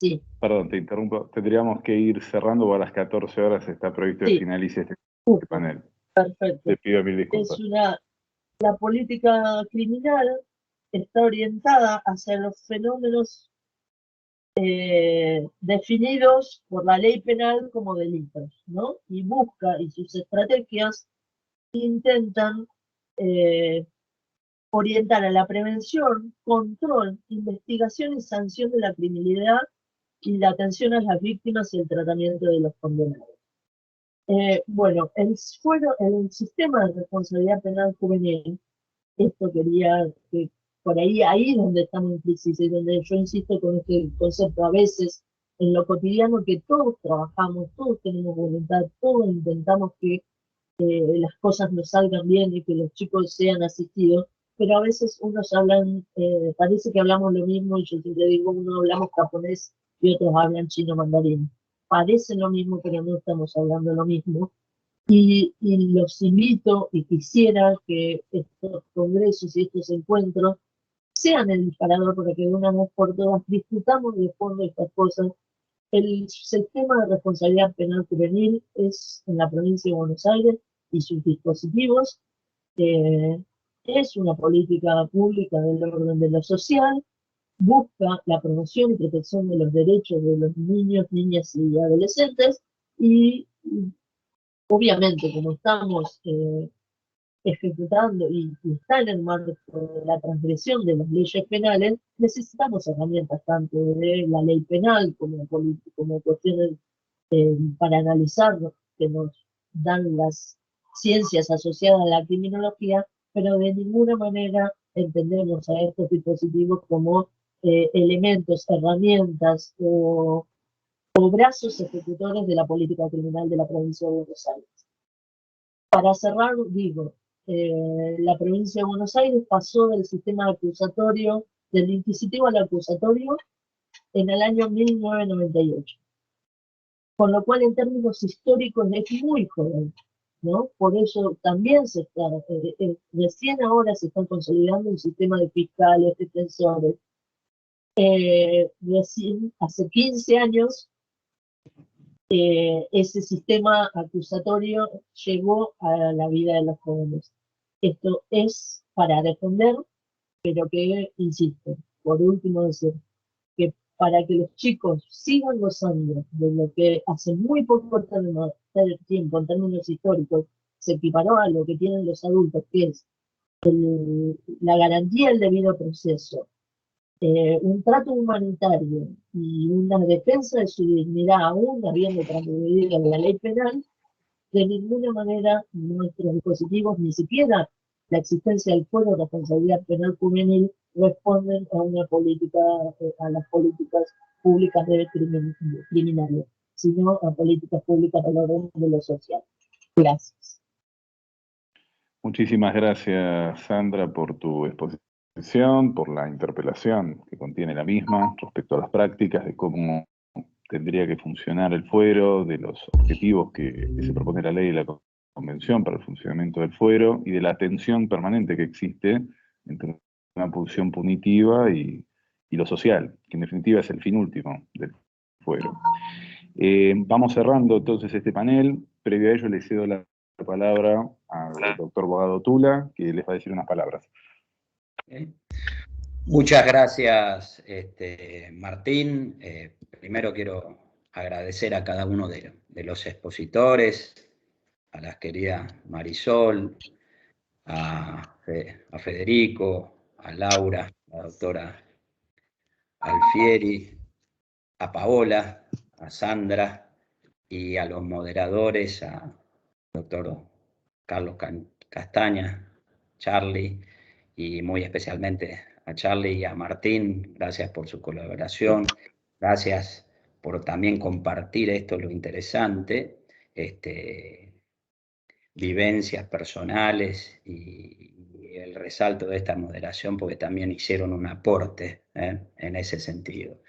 Sí. Perdón, te interrumpo. Tendríamos que ir cerrando, porque a las 14 horas está previsto que finalice este panel. Perfecto. Te pido mil disculpas. La política criminal está orientada hacia los fenómenos definidos por la ley penal como delitos, ¿no? Y busca, y sus estrategias intentan orientar a la prevención, control, investigación y sanción de la criminalidad y la atención a las víctimas y el tratamiento de los condenados. Bueno, el sistema de responsabilidad penal juvenil, esto quería que por ahí es donde estamos en crisis, y donde yo insisto con este concepto a veces en lo cotidiano, que todos trabajamos, todos tenemos voluntad, todos intentamos que las cosas nos salgan bien y que los chicos sean asistidos, pero a veces unos hablan, parece que hablamos lo mismo, y yo siempre digo, uno hablamos japonés y otros hablan chino mandarín. Parece lo mismo, pero no estamos hablando lo mismo. Y los invito y quisiera que estos congresos y estos encuentros sean el disparador para que de una vez por todas discutamos de fondo estas cosas. El sistema de responsabilidad penal juvenil es en la provincia de Buenos Aires y sus dispositivos. Es una política pública del orden de lo social, busca la promoción y protección de los derechos de los niños, niñas y adolescentes, y obviamente como estamos ejecutando y está en el marco de la transgresión de las leyes penales, necesitamos herramientas tanto de la ley penal como cuestiones para analizar que nos dan las ciencias asociadas a la criminología, pero de ninguna manera entendemos a estos dispositivos como elementos, herramientas o brazos ejecutores de la política criminal de la provincia de Buenos Aires. Para cerrar, digo, la provincia de Buenos Aires pasó del sistema acusatorio, del inquisitivo al acusatorio, en el año 1998. Con lo cual, en términos históricos, es muy joven, ¿no? Por eso también recién ahora se está consolidando un sistema de fiscales, defensores. Recién, hace 15 años, ese sistema acusatorio llegó a la vida de los jóvenes. Esto es para defender, pero que, insisto, por último decir, que para que los chicos sigan gozando de lo que hace muy poco tiempo, en términos históricos, se equiparó a lo que tienen los adultos, que es la garantía del debido proceso, un trato humanitario y una defensa de su dignidad, aún habiendo transgredido la ley penal, de ninguna manera nuestros dispositivos, ni siquiera la existencia del fuero de responsabilidad penal juvenil, responden a una política, a las políticas públicas de criminales, sino a políticas públicas del orden de lo social. Gracias. Muchísimas gracias, Sandra, por tu exposición, por la interpelación que contiene la misma respecto a las prácticas, de cómo tendría que funcionar el fuero, de los objetivos que se propone la ley y la convención para el funcionamiento del fuero, y de la tensión permanente que existe entre una pulsión punitiva y lo social, que en definitiva es el fin último del fuero. Vamos cerrando entonces este panel. Previo a ello le cedo la palabra al doctor Bogado Tula, que les va a decir unas palabras. Muchas gracias, Martín. Primero quiero agradecer a cada uno de los expositores, a la querida Marisol, a Federico, a Laura, a la doctora Alfieri, a Paola, a Sandra y a los moderadores, a doctor Carlos Castaña, Charlie, y muy especialmente a Charlie y a Martín. Gracias por su colaboración, gracias por también compartir esto, lo interesante, vivencias personales y el resalto de esta moderación, porque también hicieron un aporte en ese sentido.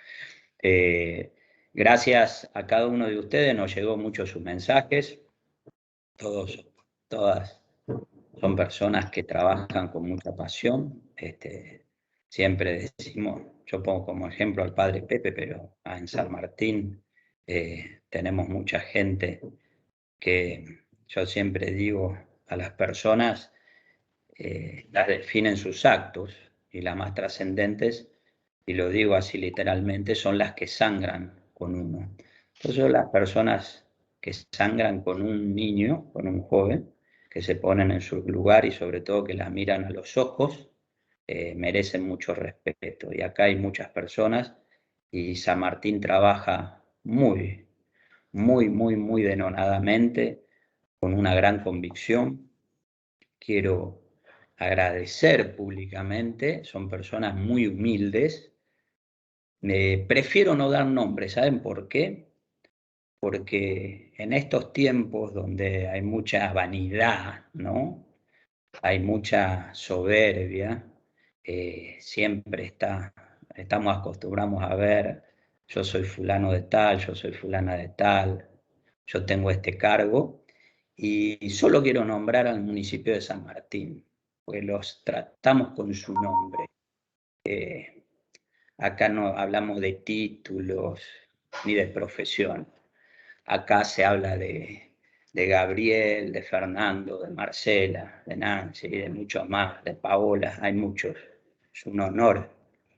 Gracias a cada uno de ustedes, nos llegó mucho sus mensajes, todas son personas que trabajan con mucha pasión. Siempre decimos, yo pongo como ejemplo al padre Pepe, pero en San Martín tenemos mucha gente que yo siempre digo a las personas, las definen sus actos, y las más trascendentes, y lo digo así literalmente, son las que sangran con uno. Entonces las personas que sangran con un niño, con un joven, que se ponen en su lugar y sobre todo que la miran a los ojos, merecen mucho respeto. Y acá hay muchas personas, y San Martín trabaja muy denodadamente, con una gran convicción. Quiero agradecer públicamente, son personas muy humildes. Prefiero no dar nombres, ¿saben por qué? Porque en estos tiempos donde hay mucha vanidad, ¿no? Hay mucha soberbia, siempre estamos acostumbrados a ver, yo soy fulano de tal, yo soy fulana de tal, yo tengo este cargo, Y solo quiero nombrar al municipio de San Martín, porque los tratamos con su nombre. Acá no hablamos de títulos ni de profesión. Acá se habla de Gabriel, de Fernando, de Marcela, de Nancy, de muchos más, de Paola, hay muchos. Es un honor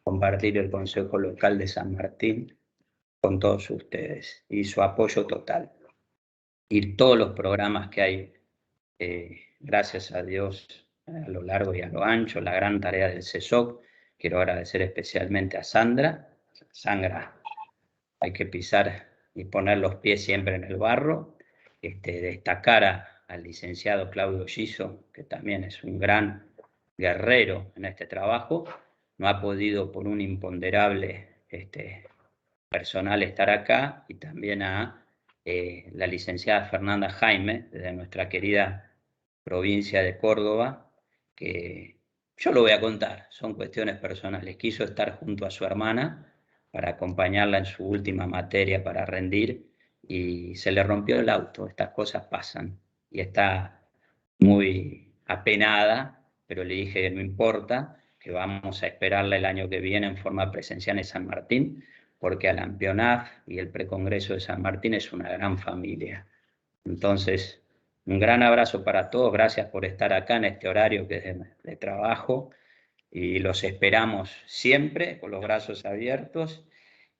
compartir el Consejo Local de San Martín con todos ustedes y su apoyo total. Y todos los programas que hay, gracias a Dios, a lo largo y a lo ancho, la gran tarea del CESOC. Quiero agradecer especialmente a Sandra. Sandra, hay que pisar y poner los pies siempre en el barro. Destacar al licenciado Claudio Giso, que también es un gran guerrero en este trabajo. No ha podido por un imponderable personal estar acá, y también a la licenciada Fernanda Jaime, de nuestra querida provincia de Córdoba, que yo lo voy a contar, son cuestiones personales. Quiso estar junto a su hermana para acompañarla en su última materia para rendir, y se le rompió el auto. Estas cosas pasan, y está muy apenada, pero le dije que no importa, que vamos a esperarla el año que viene en forma presencial en San Martín, porque el Ampionaf y el Precongreso de San Martín es una gran familia. Entonces, un gran abrazo para todos, gracias por estar acá en este horario que es de trabajo, y los esperamos siempre con los brazos abiertos,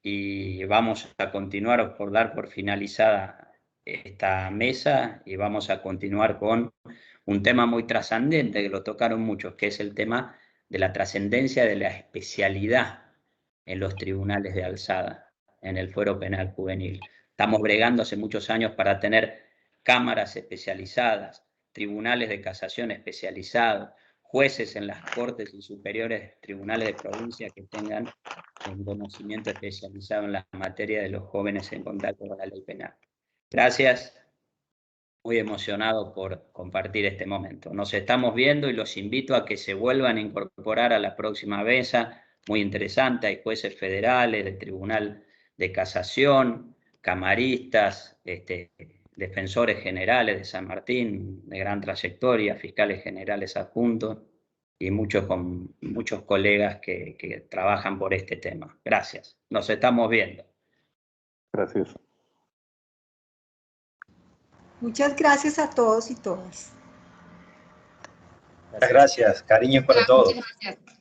y vamos a continuar por dar por finalizada esta mesa, y vamos a continuar con un tema muy trascendente que lo tocaron muchos, que es el tema de la trascendencia de la especialidad en los tribunales de alzada, en el fuero penal juvenil. Estamos bregando hace muchos años para tener cámaras especializadas, tribunales de casación especializados, jueces en las cortes y superiores tribunales de provincia que tengan un conocimiento especializado en la materia de los jóvenes en contacto con la ley penal. Gracias, muy emocionado por compartir este momento. Nos estamos viendo y los invito a que se vuelvan a incorporar a la próxima mesa, muy interesante. Hay jueces federales, del Tribunal de Casación, camaristas, defensores generales de San Martín, de gran trayectoria, fiscales generales adjuntos, y muchos colegas que trabajan por este tema. Gracias. Nos estamos viendo. Gracias. Muchas gracias a todos y todas. Muchas gracias. Cariños para todos. Muchas gracias.